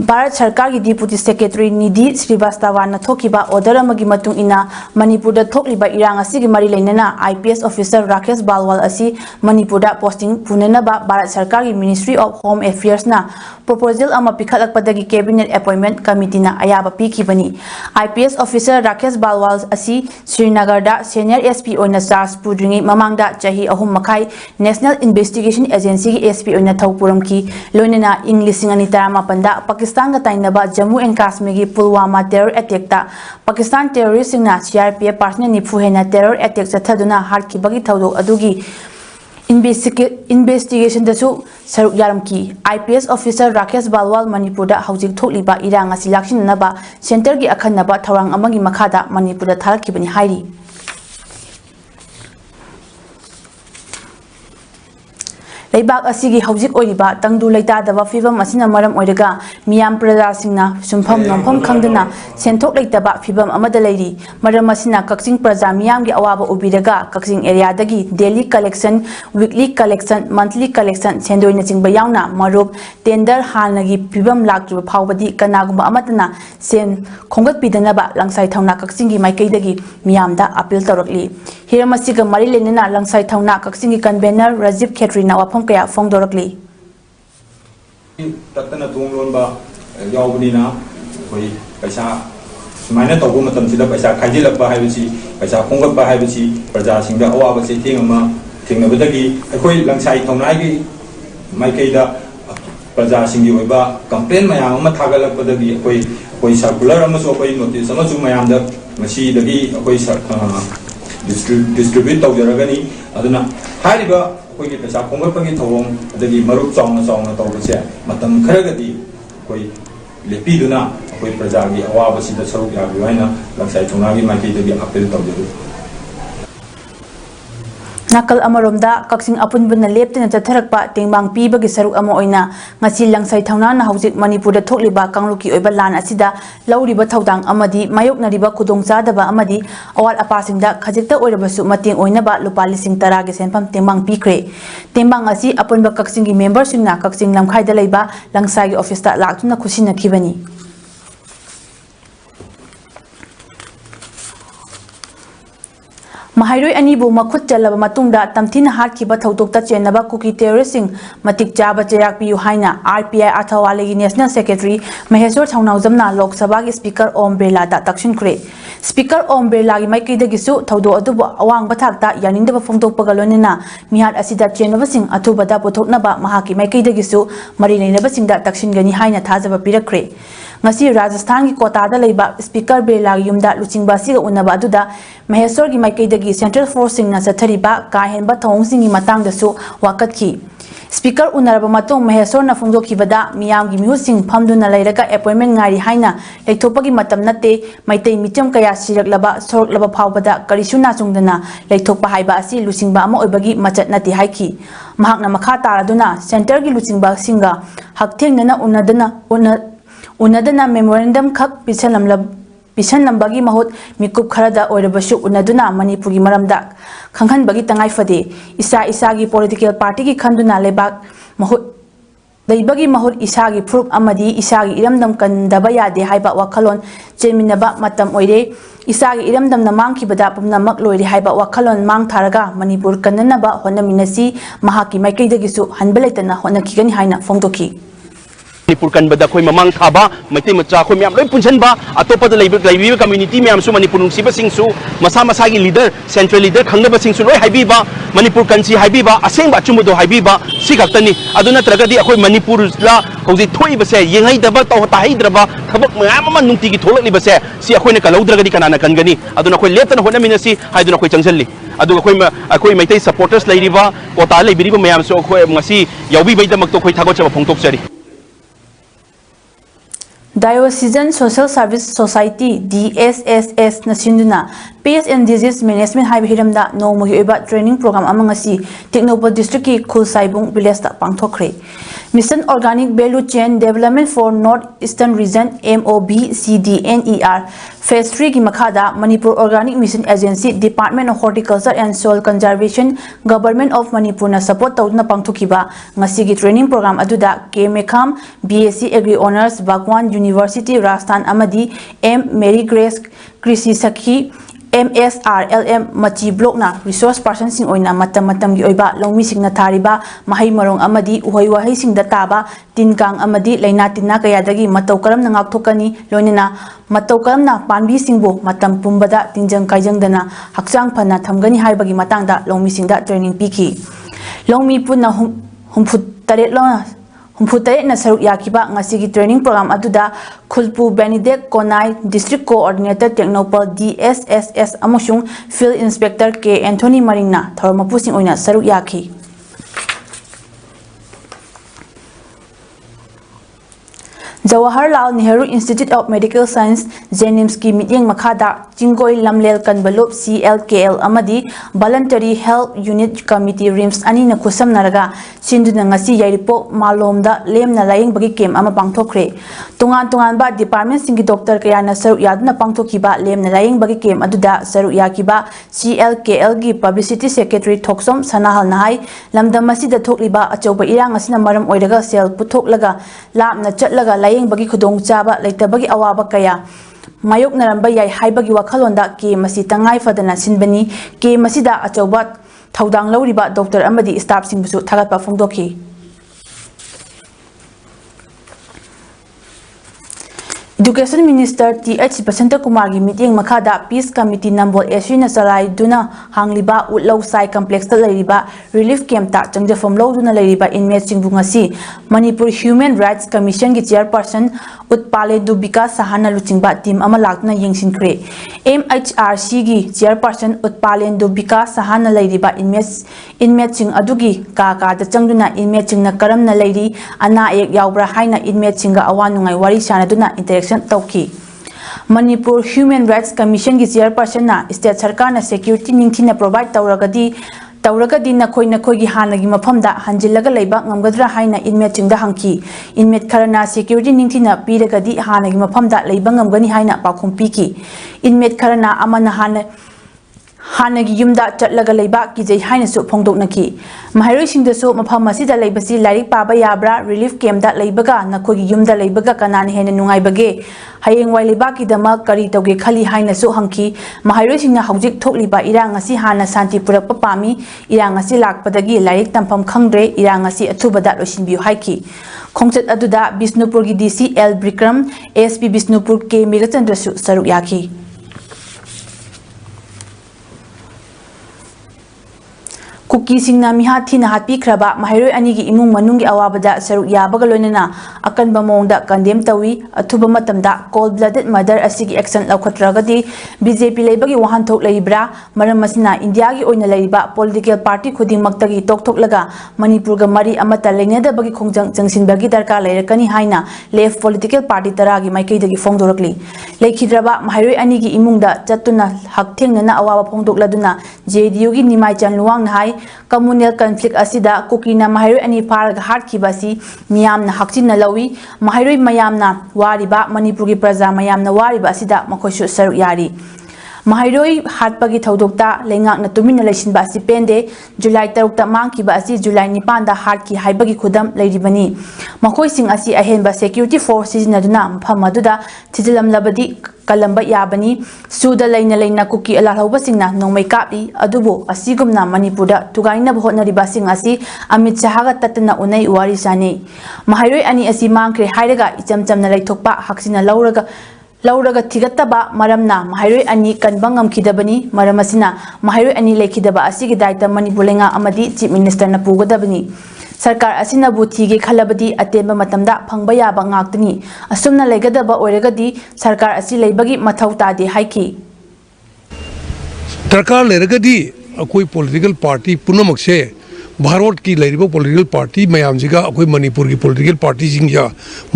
S1: भारत सरकार की डिप्यूटी सेक्रेटरी निधि श्रीवास्तवाना थोकिबा ऑर्डर अमगी मतुंग इना मणिपुरदा थोकलिबा इरांग असिगी मरी लेनना IPS ऑफिसर राकेश बालवाल असि मणिपुरदा पोस्टिंग पुननबा भारत सरकार की मिनिस्ट्री ऑफ होम अफेयर्स ना प्रपोजल अमा पिखलकपदगी कैबिनेट अपॉइंटमेंट कमिटीना अयाबा पीखिबनी IPS ऑफिसर राकेश बालवाल असि श्रीनगरदा सीनियर SP ओइना चार्ज पुद्रिंगी ममांगदा चाही 3 मखाई नेशनल इन्वेस्टिगेशन एजेंसी की SP ओइना थौपुरमकी लोइनना इंग 2018 दा पाकिस्तान का ताइनबा जम्मू एंड कश्मीर की पुलवामा टेरर अटैक ता पाकिस्तान टेररिस्ट सिंगना CRPF पार्टनर निफु हेना टेरर अटैक चथदुना हारखिबगी थौदो अदुगी इन्वेस्टिगेशन दसु सरुक यारमकी IPS ऑफिसर राकेश बालवाल मणिपुरदा हौजिक थोकलिबा इरांग असि लाक्सिननबा सेंटर की अखन्नबा थौरांग अमगी मखादा मणिपुरदा थारखिबनी हाइरी लेबाक असिगी हौजिक ओइरिबा तंगदु लेतादबा फिबम असिना मरम ओइरगा मियाम प्रजासिंगना सुमफम नोमफम खंगदना सेंथोक लेतबा फिबम अमदा लेरी मरम असिना कक्सिंग प्रजा मियामगी अवाबा उबिरगा कक्सिंग एरियादगी daily collection weekly collection monthly collection सेंदोइना चिंगबा यावना मरुप टेंडर हानगी फिबम लाक्तुबा फावबदी कनागुबा अमतना सेन खोंगतपिदनबा लंगसाई थौना कक्सिंगी माइकैदगी मियामदा अपील तौरकली हिरमसिगा मरी लेनना लंगसाई थौना कक्सिंगी कन्वेनर राजीव खेत्रीना वाफम कया फोंदोरकली
S13: तत्तना तुंगलोनबा यावबनिना कोई पैसा सुमाइना तौबो मतमसिदा पैसा खाइजिलकबा हाइबसी पैसा खोंगतबा हाइबसी प्रजासिंगदा अवाबसे थेंगमा थेंगनबदगी अखोई लंगसाई थौनागी माइकैदा प्रजासिंगी ओइबा कंप्लेन मयाम अमा थागलकपदगी अखोई सर्कुलर अमसो अखोई नोटिस अमसु मयामदा मसीदगी अखोई डिस्ट्रीब्यूट तौजरगनी अदुना हारिबा कोई पैसा खोंगतपगी थौरोंग अदगी मरुप चावना चावना तौबसे मतम खरगदी कोई लेपीदुना कोई प्रजागी अवाबसिदा सरुक याबि हाइना लंगसाई थौनागी माइकैदगी appeal तौजरु
S1: Nakal amaromda kaksing apunbuna leptena chatharakpa tengbang pibagi saruk ama oina ngasi langsai thaunana haujik Manipurda thokliba kangluki oiba lan asida lauriba thaudang amadi mayoknariba khudongchadaba amadi awal apasingda khajikta oirabasu mateng oinaba lupa lising 10 gi senpam tengbang pikre tengbang asi apunba kaksingi member singna kaksing lamkhaida leiba langsai gi office ta laktuna khusina khibani Mahairoi anibu makhut chalaba matungda tamthina harkiba thaudokta chenaba kuki terroristing matik chaba cheyak piu haina RPI Athawale gi National Secretary Maheshwar Chhaunawjamna Lok Sabha gi Speaker Om Birla da takshin khre Speaker Om Birla gi maikida gisu thaudo adubu awang bathakta yaningdaba phongtokpaga lonina mihar asida chenaba sing athubada pothoknaba mahaki maikida gisu mari leinaba singda takshin gani haina thajaba pirakre ngasi Rajasthan gi kota da leiba Speaker Birla gi yumda luchingba siga unaba aduda Maheshwar gi maikida gi Central Forcing na sathariba kahenba thongsingi matangdasu wakatki Speaker unaraba matong Maheshwar na phongdokhibada miyam gi mihusing phamduna leiraga appointment ngari haina leithopagi matam nate maitai micham kaya siraklaba soroklaba phawbada karisu na chungdana leithokpa haiba asi lusingba ama oibagi machat nati haiki mahakna makha taraduna center gi luchingba singa hakthengnana unadana memorandum khak Pisan lambagi mahut mikup kharada oirabasu unaduna Manipurgi maramda khanghan bagi tangai fade isa gi political party gi khanduna lebak mahut daibagi mahut isa gi proof amadi isa gi iramdam kandaba yade haiba wakhalon cheminaba matam oire isa gi iramdam namang kibada pumnamak loire haiba wakhalon mang tharaga Manipur kannanaba honaminasi mahaki maikaidagi hanbalaitana honakigani haina phongdoki
S14: Manipur kan bada khoi mamang thaba maitai macha khoi myam loi punchen ba atopa da leibi community myam su Manipur nungsi ba singsu masa gi leader central leader khangna ba singsu loi haibi ba Manipur kan si haibi ba aseng ba chumudo haibi ba si gaktani aduna tragadi akhoi Manipur la hoji thoi ba se yengai da ba to ta haidra ba thabak myam ma nungti gi tholak li ba se si akhoi na kalaudragadi kanana kangani aduna khoi leptana hona minasi haiduna khoi changjalli aduga akhoi maitai supporters leiriba kota leibiriba myam su akhoi ngasi yaubi baida makto khoi thagot chaba phongtok chari
S1: Diocesan Social Service Society DSSS Nasinduna Peace and Disease Management High Hiramda no Mugi training program amangasi Technopol District ki Khul Saibung village ta pangthokre Mission Organic Value Chain Development for North Eastern Region MOBCDNER Phase 3 ki makhada Manipur Organic Mission Agency Department of Horticulture and Soil Conservation Government of Manipur na support tawna pangthokiba ngasi gi training program aduda KMEkham BSc Agri Honors Bhagwan University Rajasthan amadi M Mary Grace Krishi Sakhi MSRLM Machi Block na resource person sing oina matam gi oiba longmi singna thariba mahai marong amadi uhoi wahai sing da taba tinkang amadi leina tinna kaya dagi matau karam na ngak thokani loinina matau karam na panbi singbo matam pumbada tinjang kaijang dana hakchang phana thamgani haibagi matangda longmi singda training piki longmi punna humphut taret lona Humputai na saruk yakiba ngasigi training program aduda Khulpu Benedict Konai District Coordinator Technopol DSSS amusung Field Inspector K Anthony Maringna thormapusing oina saruk yaki Jawaharlal Nehru Institute of Medical Science Jenims ki mityeng makhada Chingoi Lamlel Kanbalop CLKL amadi Voluntary Health Unit Committee RIMS ani na khusam naraga sinduna ngasi yairipo malomda lemna laying bagi kem ama pangthokre tungan ba department singi doctor kaya na saru yaduna pangthokiba lemna laying bagi kem aduda saru yakiba CLKL gi publicity secretary Thoksom Sanahal Nahai lamdam masida thokliba achoba irang asina maram oiraga sel puthoklaga lapna chatlaga laying bagi khudong chaba leitabagi awaba kaya mayok naramba yai haibagi wakhalonda ke masi tangai fadana sinbani ke masida achoba thaudang lauriba doctor amadi staff singbusu thagatpa phongdokhi Education Minister T.H. Basanta Kumar gi meeting makhada Peace Committee Nambol Esina Salai duna hangliba Utlau Sai Complex ta leiriba Relief Camp ta changjafam lo duna leiriba inmate singbu ngasi Manipur Human Rights Commission gi chairperson Utpale Dubika Sahana luchingba team ama lakna yengsinkre MHRC gi chairperson Utpale Dubika Sahana leiriba inmate sing adugi ka da changduna inmate sing na karamna leiri ana ek yaubra haina inmate singa awanungai wari sana duna interaction tauki Manipur Human Rights Commission ki chairperson na state sarkar na security ningthina provide tawragadi तौरगदी नखोई नखोई हानगी मफमदा हंजिलगा लेबा ngamgadra haina inmate chingda hangki inmate kharana security ningthina piragadi hanagi mafamda leiba ngamgani haina pakhum piki inmate kharana amana hanagi yumda chatlaga leiba kijai haina su phongdoknaki mahairoi singdasu mafam asida leibasi larik paba yabra relief camp da leibaga nakhogi yumda leibaga kanani hena nungaibage hayengwai leiba kidama kari toge khali haina su hangki mahairoi singna haujik thokliba irang asi hana santi purakpa pami irang asi lakpadagi larik tampam khangdre irang asi athubada losinbiu haiki khongchat aduda Bisnupur gi DC L Bikram SP Bisnupur K Megachandra su saruk yaki Kuki singna miha thina hatpi khraba mahairoi ani gi imung manungi awabada saruk yabaga loinana akan bamongda condemn tawi athuba matamda cold blooded murder asigi action laukhatragadi BJP leibagi wahan thok leibra maram masina India gi oina leiba political party khuding maktagi tokthok Manipur ga mari amata leinada bagi khongjang jangsin bagi darka leirakani haina left political party taragi maikai dagi fongdorakli leikhidraba mahairoi ani gi imungda chattuna hakthengna awaba fongdokladuna JDU gi nimai chanluwang hai communal conflict asida kukina mahairoi ani parga harkibasi miyamna hakchinna lawi mahairoi mayamna wariba Manipur gi praja mayamna wariba asida makhoisu saruk yari mahairoi hatpagi thodokta lengakna tumina leisinba asi pende July 3 ta mangkiba asi July 9 da hatki haibagi khudam leiribani makhoi sing asi ahenba security forces naduna phamaduda thijilam labadi kalamba yabani suda leina kuki alalhoba singna nongmai kapi adubo asigumna Manipurda tugaina bhotna ribasing asi Amit Shah ga tatna unai wari sani mahairoi ani asi mangkre hairaga ichamchamna leithokpa haksina lauraga thigattaba maramna mahairoi ani kanbangam khidabani maramasina mahairoi ani lekhidaba asigi daita Manipur lenga amadi chief minister na pugadabani Sarkar asina buthige khalabadi atemba matamda phangba yaba ngaktani asumna legadaba oiragadi sarkar asi leibagi mathau tade haiki
S15: सरकार लेरगदी कोई पॉलिटिकल पार्टी पुनमक से भारत की लेरिबो पॉलिटिकल पार्टी मयाम जिगा कोई मणिपुर की पॉलिटिकल पार्टी जिंगा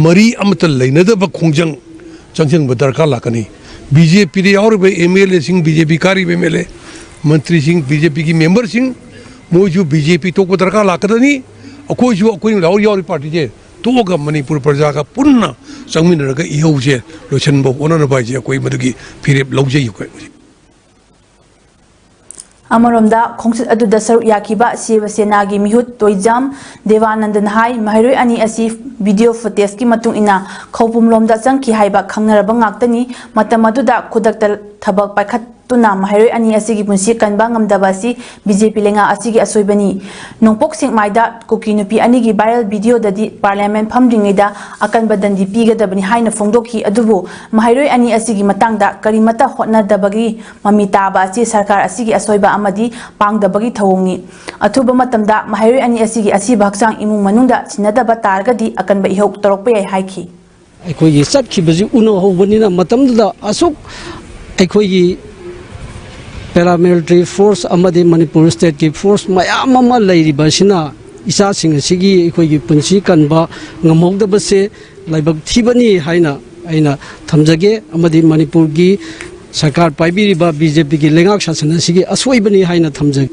S15: मरी अमत लेनदब खोंजंग चंचंग दरकार लाकनी बीजेपी रे और एमएलए सिंह बीजेपी कारी एमएलए मंत्री सिंह बीजेपी की मेंबर सिंह मोजु बीजेपी तो को दरकार लाकदनी अकोई जो कोई लाउर यावर पार्टी जे तो मणिपुर प्रजा का पुनः संगमिनरगा इहौजे लोचनबो ओनन बाजे कोई मदुगी फिरेब लौजे कोई
S1: Amaromda khongsit aduda saruk yakiba Shiva Senagi mihut Toijam Devanandan hai mahairoi ani asi video footage ki matung ina khopum lomda changki haiba khangnaraba ngaktani matam aduda khudakta thabak paikhat tuna mahairoi ani asigi punsi kanba ngamdaba asi BJP lenga asigi asoibani nongpok sengmaida kuki nupi ani gi viral video dadi parliament phamdingida akan badandi pigadabani haina fongdokhi adubu mahairoi ani asigi matangda karimata hotnadabagi mamitaba asi sarkar asigi asoiba amadi pangdabagi thawongni athuba matamda mahairoi ani asigi asiba haksang imung manungda chinadaba targadi akan ba ihok torokpa yai haiki
S16: ꯑꯩꯈꯣꯏꯒꯤ ꯆꯠꯈꯤꯕꯁꯤ ꯎꯅꯍꯧꯕꯅꯤꯅ ꯃꯇꯝꯗꯨꯗ ꯑꯁꯨꯛ ꯑꯩꯈꯣꯏꯒꯤ paramilitary force amadi Manipur state ki force mayam ama leiribasina isasing asigi ꯑꯩꯈꯣꯏꯒꯤ punsi kanba ngamhogdabase laibak thibani haina aina thamjage amadi Manipur gi sarkar paibiriba BJP ki lengak sasana asigi asoibani haina thamjage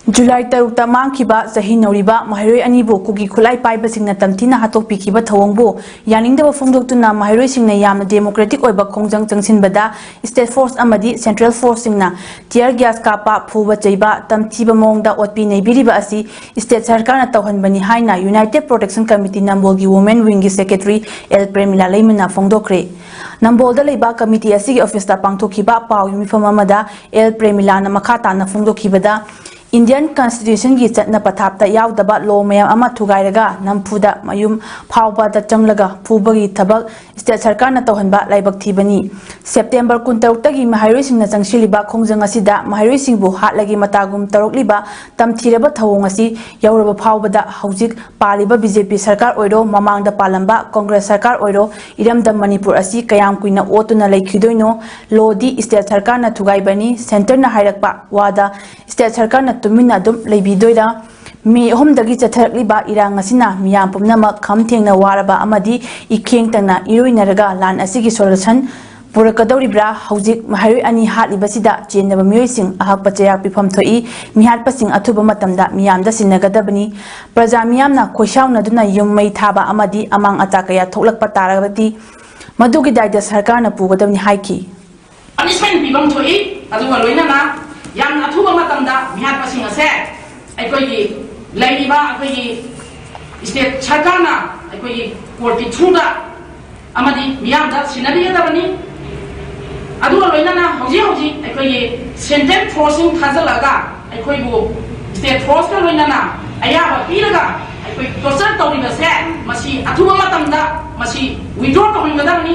S1: July 3 ta mangkiba sahi noriba mahairoi ani bo kugi khulai paiba singna tamthina hatokpi kiba thawongbo yaningdaba fongdoktuna mahairoi singna yamna democratic oiba khongjang changsinbada state force amadi central force singna tear gas kapa phuba cheiba tamthiba mongda otpi neibiriba asi state sarkar na tawhanbani haina United Protection Committee Nambolgi women wing gi secretary L Premila leimana fongdokre Nambolda leiba committee asigi office ta pangthokiba paw yumifam amada L Premila na makhata na fongdokhibada Indian Constitution gi chatna pathapta yaudaba law mayam ama thugairaga nampuda mayum phawba da changlaga phubagi thabak state sarkar na tawhanba laibak thibani September 16 tagi mahairoi singna changsiliba khongjang asida mahairoi singbu hatlagi matagum tarokliba tamthiraba thawong asi yauraba phawbada haujik paliba BJP sarkar oiro mamangda palamba Congress sarkar oiro iramda Manipur asi kayam kuina otuna leikhidoino lodi state sarkar na thugaibani center na hairakpa wada state sarkar na tumina dum leibidoira mi homdagi chatharakliba irang asina miyam pumnamak kham thengna waraba amadi ikheng tangna iroinaraga lan asigi solution पुरकदौरिब्रा हौजिक महैरोई अनि हातलिबसिदा चेन्नबा मियोइसिंग अहक्पा चेयाक पिफम थोई मिहातपसिंग अथुबा मतमदा मियामदा सिन्नगदबनी प्रजा मियामना खोइसाउनदुना युम मई थाबा अमदी अमांग अता कया थोकलकपा तारगदी मदुगी दायदा सरकारना पुगदबनी हाइकी
S5: पनिशमेंट पिबम थोई अदुगा लोइनाना याम अथुबा मतमदा मिहातपसिंग असे अखोइगी लैरिबा अखोइगी स्टेट सरकारना अखोइगी कोर्ट थ्रुदा अमदी मियामदा सिन्नबिगदबनी अदुगा लोइनाना हौजी हौजी अखोइगी सेंट्रल फोर्सिंग थाजलगा अखोइबु स्टेट फोर्स का लोइनाना अयाबा पीरगा अखोइ टॉर्चर तौरिबसे मसी अथुबा मतमदा मसी विड्रॉ तौरिगदबनी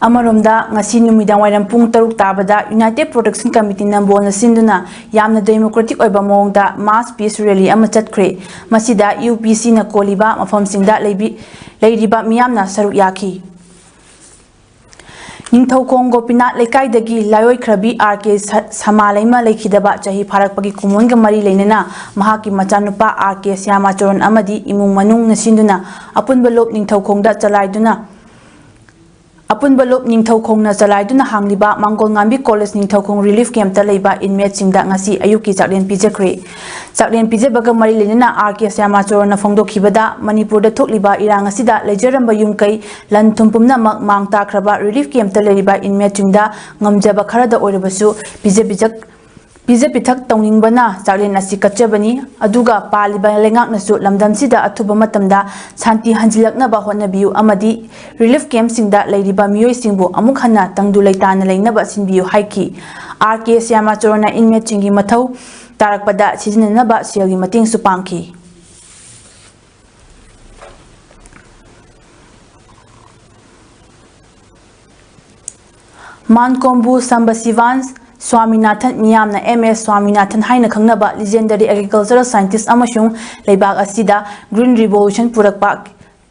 S1: अमरोमदा ngasi numidang wairam pung 6 tabada United Protection Committee nambona sinduna yamna democratic oiba mongda mass peace rally ama chatkhre masida UPC na koliba mafamsingda leiriba miyamna saruk yaki Ningthaukhong Gopinath Lekaidagi Layoi Khrabi RK Samalaima Lekhidaba Chahi Pharakpagi Kumonga Mari Leinana Mahaki Machanupa RK Syamachoron Amadi Imung Manung Nasinduna Apunba Lop Ningthaukhongda Chalaiduna Apunba Lop Ningthaukhongna Chalaiduna Hangliba Mangol Ngambi College Ningthaukhong Relief Camp ta leiba inmate singda ngasi ayuki chaklen pijakre chaklen pijabaga mari lenana RK Syamachoron na phongdokhibada Manipur da thokliba irang asida lejaramba yumkai lan thumpumna mang takraba relief camp ta leiba inmate singda ngamjaba kharada oirabasu Pijapithak tauningbana chaklen asi kachabani aduga paliba lengaknasu lamdamsida athuba matamda santi hanjilaknaba hotnabiu amadi relief camp singda leiriba miyoisingbu amuk hana tangdu leitana leinaba sinbiu haiki RK Syamachorona inmate chingi mathau tarakpada sizinanaba selgi mating su pangki Mankombu Sambasivans Swaminathan Miyamna MS Swaminathan Haina Khangnaba legendary agricultural scientist amasung leibak asida green revolution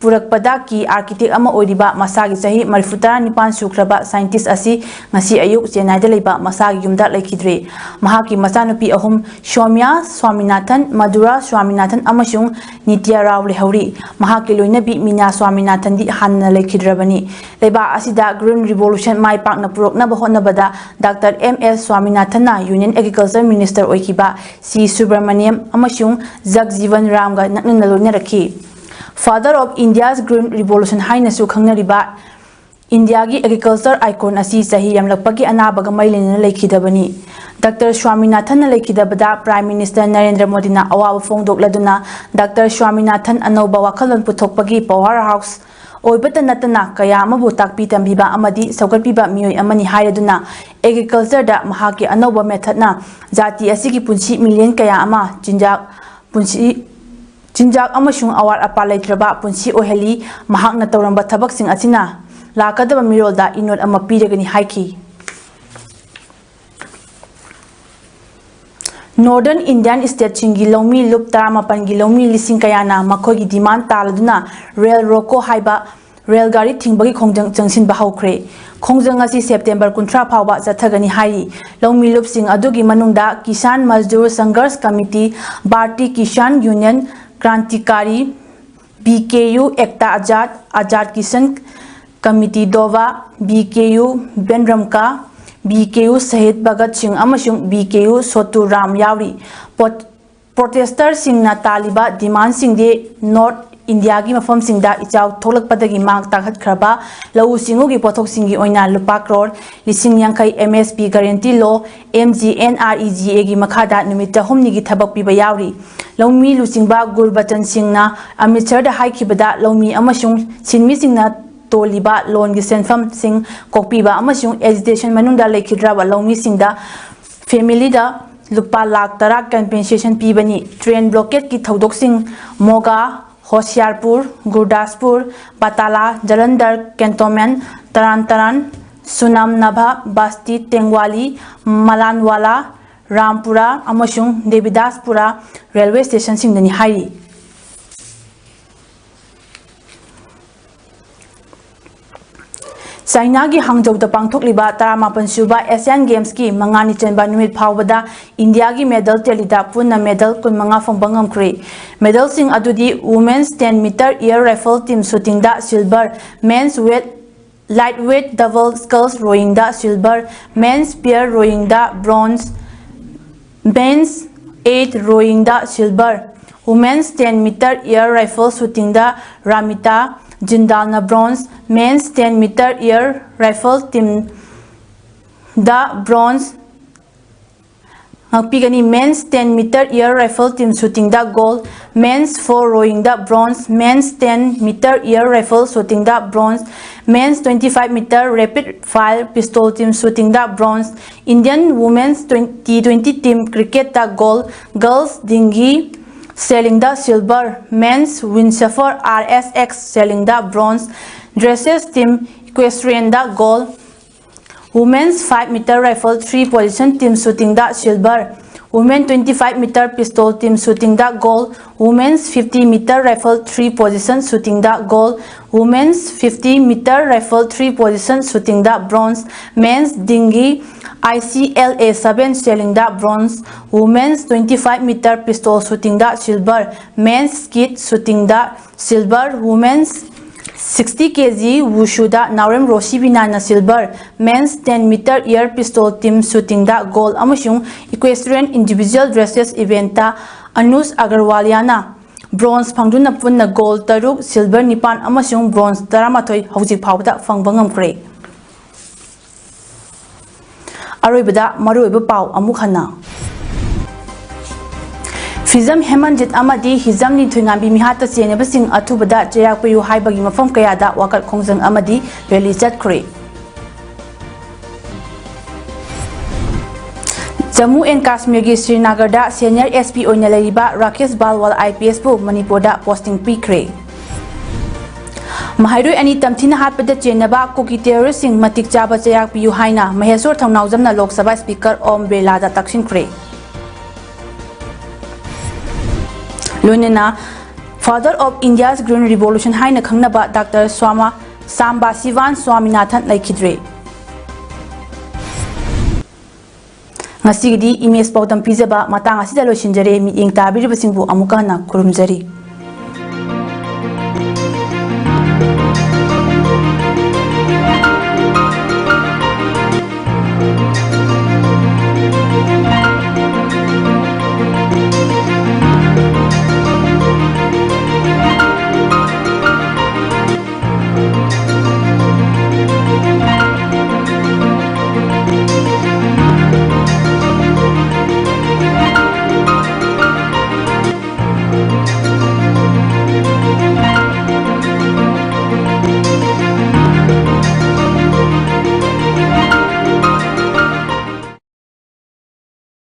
S1: purakpada ki architect ama oiriba masagi chahi 39 sukraba scientist asi ngasi ayuk Chennai da leiba masagi yumda lekhidre mahaki machanupi ahum Shomya Swaminathan Madura Swaminathan amasung Nitya Rao lehauri mahaki loinabi Mina Swaminathan di hanna lekhidrabani leiba asida green revolution mai pakna purokna bahonabada Dr. MS Swaminathan na Union Agriculture Minister oikiba C Subramaniam amasung Jagjivan Ram ga nakna loina rakhi Father of India's Green Revolution haina su khangnariba India gi agriculture icon asi chahi yamlakpagi anabaga mailena lekhidabani Dr. Swaminathan na lekhidabada Prime Minister Narendra Modi na awawa phongdokladuna Dr. Swaminathan anoba wakhalon puthokpagi powerhouse oibata natana kaya amabu takpi tambiba amadi saugatpiba miyoi amani hairaduna agriculture da mahaki anoba method na jati asigi punchi million kaya ama Jinjak amasung awar apalaitraba punsi oheli mahakna tauramba thabaksing asina lakadaba mirolda inot ama piragani haiki Northern Indian State chingi lomi lup 18 gi lomi lising kayana makhogi demand taladuna rail roko haiba rail gari thingbagi khongjang changsin ba haukhre khongjang asi September 13 phawba jathagani hai lomi lup sing adugi manungda Kisan Mazdur Sangharsh Committee Bharti Kisan Union Krantikari BKU Ekta Azad Kisan Committee Dova BKU Benramka BKU Sahid Bhagat Singh amasung BKU Sotu Ram Yauri protesters singna taliba demand singde North India gi mafam singda ichaw tholakpadagi mang takhat khraba lau singu gi pothok singi oina lupa crore lising yangkai MSP guarantee law MGNREGA gi makhada numit humni gi thabak piba yauri laumi lucingba Gurbachan Singna Amritsar da haikibada laumi amasung sinmi singna toliba loan gi senfam sing kokpiba amasung agitation manungda lekhidraba laumi singda family da lupa lakh tara compensation pibani train blockade ki thodok sing Moga Hoshiarpur Gurdaspur Batala Jalandhar Cantonment Taran Sunam Nabha Basti Tengwali Malanwala Rampura amasung Devidaspura railway station singdani hai China gi Hangzhou da pangthokliba 18 suba Asian Games ki mangani chenba numit phawbada India gi medal telida punna medal 15 phangba ngamkhre medal sing adudi women's 10 meter air rifle team shooting da silver men's weight lightweight double sculls rowing da silver, men's pair rowing da bronze, men's 8 rowing da silver, women's 10-meter air rifle shooting da Ramita Jindal na bronze, men's 10-meter air rifle team da bronze, men's 10-meter air rifle team shooting da gold, men's 4 rowing da bronze, men's 10-meter air rifle shooting da bronze, men's 25-meter rapid fire pistol team shooting da bronze, Indian women's T20 team cricket da gold, girls dinghy sailing da silver, men's windsurfer RSX sailing da bronze, dresses team equestrian da gold, women's 5-meter rifle 3 position team shooting da silver, women 25-meter pistol team shooting da gold, women's 50-meter rifle 3 position shooting da gold, women's 50-meter rifle 3 position shooting da bronze, men's dinghy ICLA 7 sailing da bronze, women's 25-meter pistol shooting da silver, men's skeet shooting da silver, women's 60 kg wushu da Naurem Rosibina na silver, men's 10-meter air pistol team shooting da gold, amasung equestrian individual dresses event ta Anush Agarwaliana bronze phangduna punna gold 3, silver 9 amasung bronze 13 hojik phawda phangba ngamkre. Aroibada maruiba pau amuk hana Fizam Hemanjit Amadi Hizam ni Tungambi Mihata Sienabasing Atubada Jayakuyu Haibagi Mafam Kayada Wakat Kongzang Amadi Rally Jatkri. Jammu and Kashmir gi Srinagar da Senior SP oina lariba Rakesh Balwal IPS bu Manipur da posting pikre. Mahairoi ani tamthina hatpada chenaba koki terrorist sing matik chaba Jayakuyu haina Maheswar Thongnaujamna Lok Sabha Speaker Om Birla da takshin kre. Lunina, father of India's Green Revolution Haina Khangnaba Dr. Samba Sivan Swaminathan Laikidre. Ngasigidi image PAODAM pizaba matang asida lo shinjare mi ing tabiri basingbu amukana kurumjari.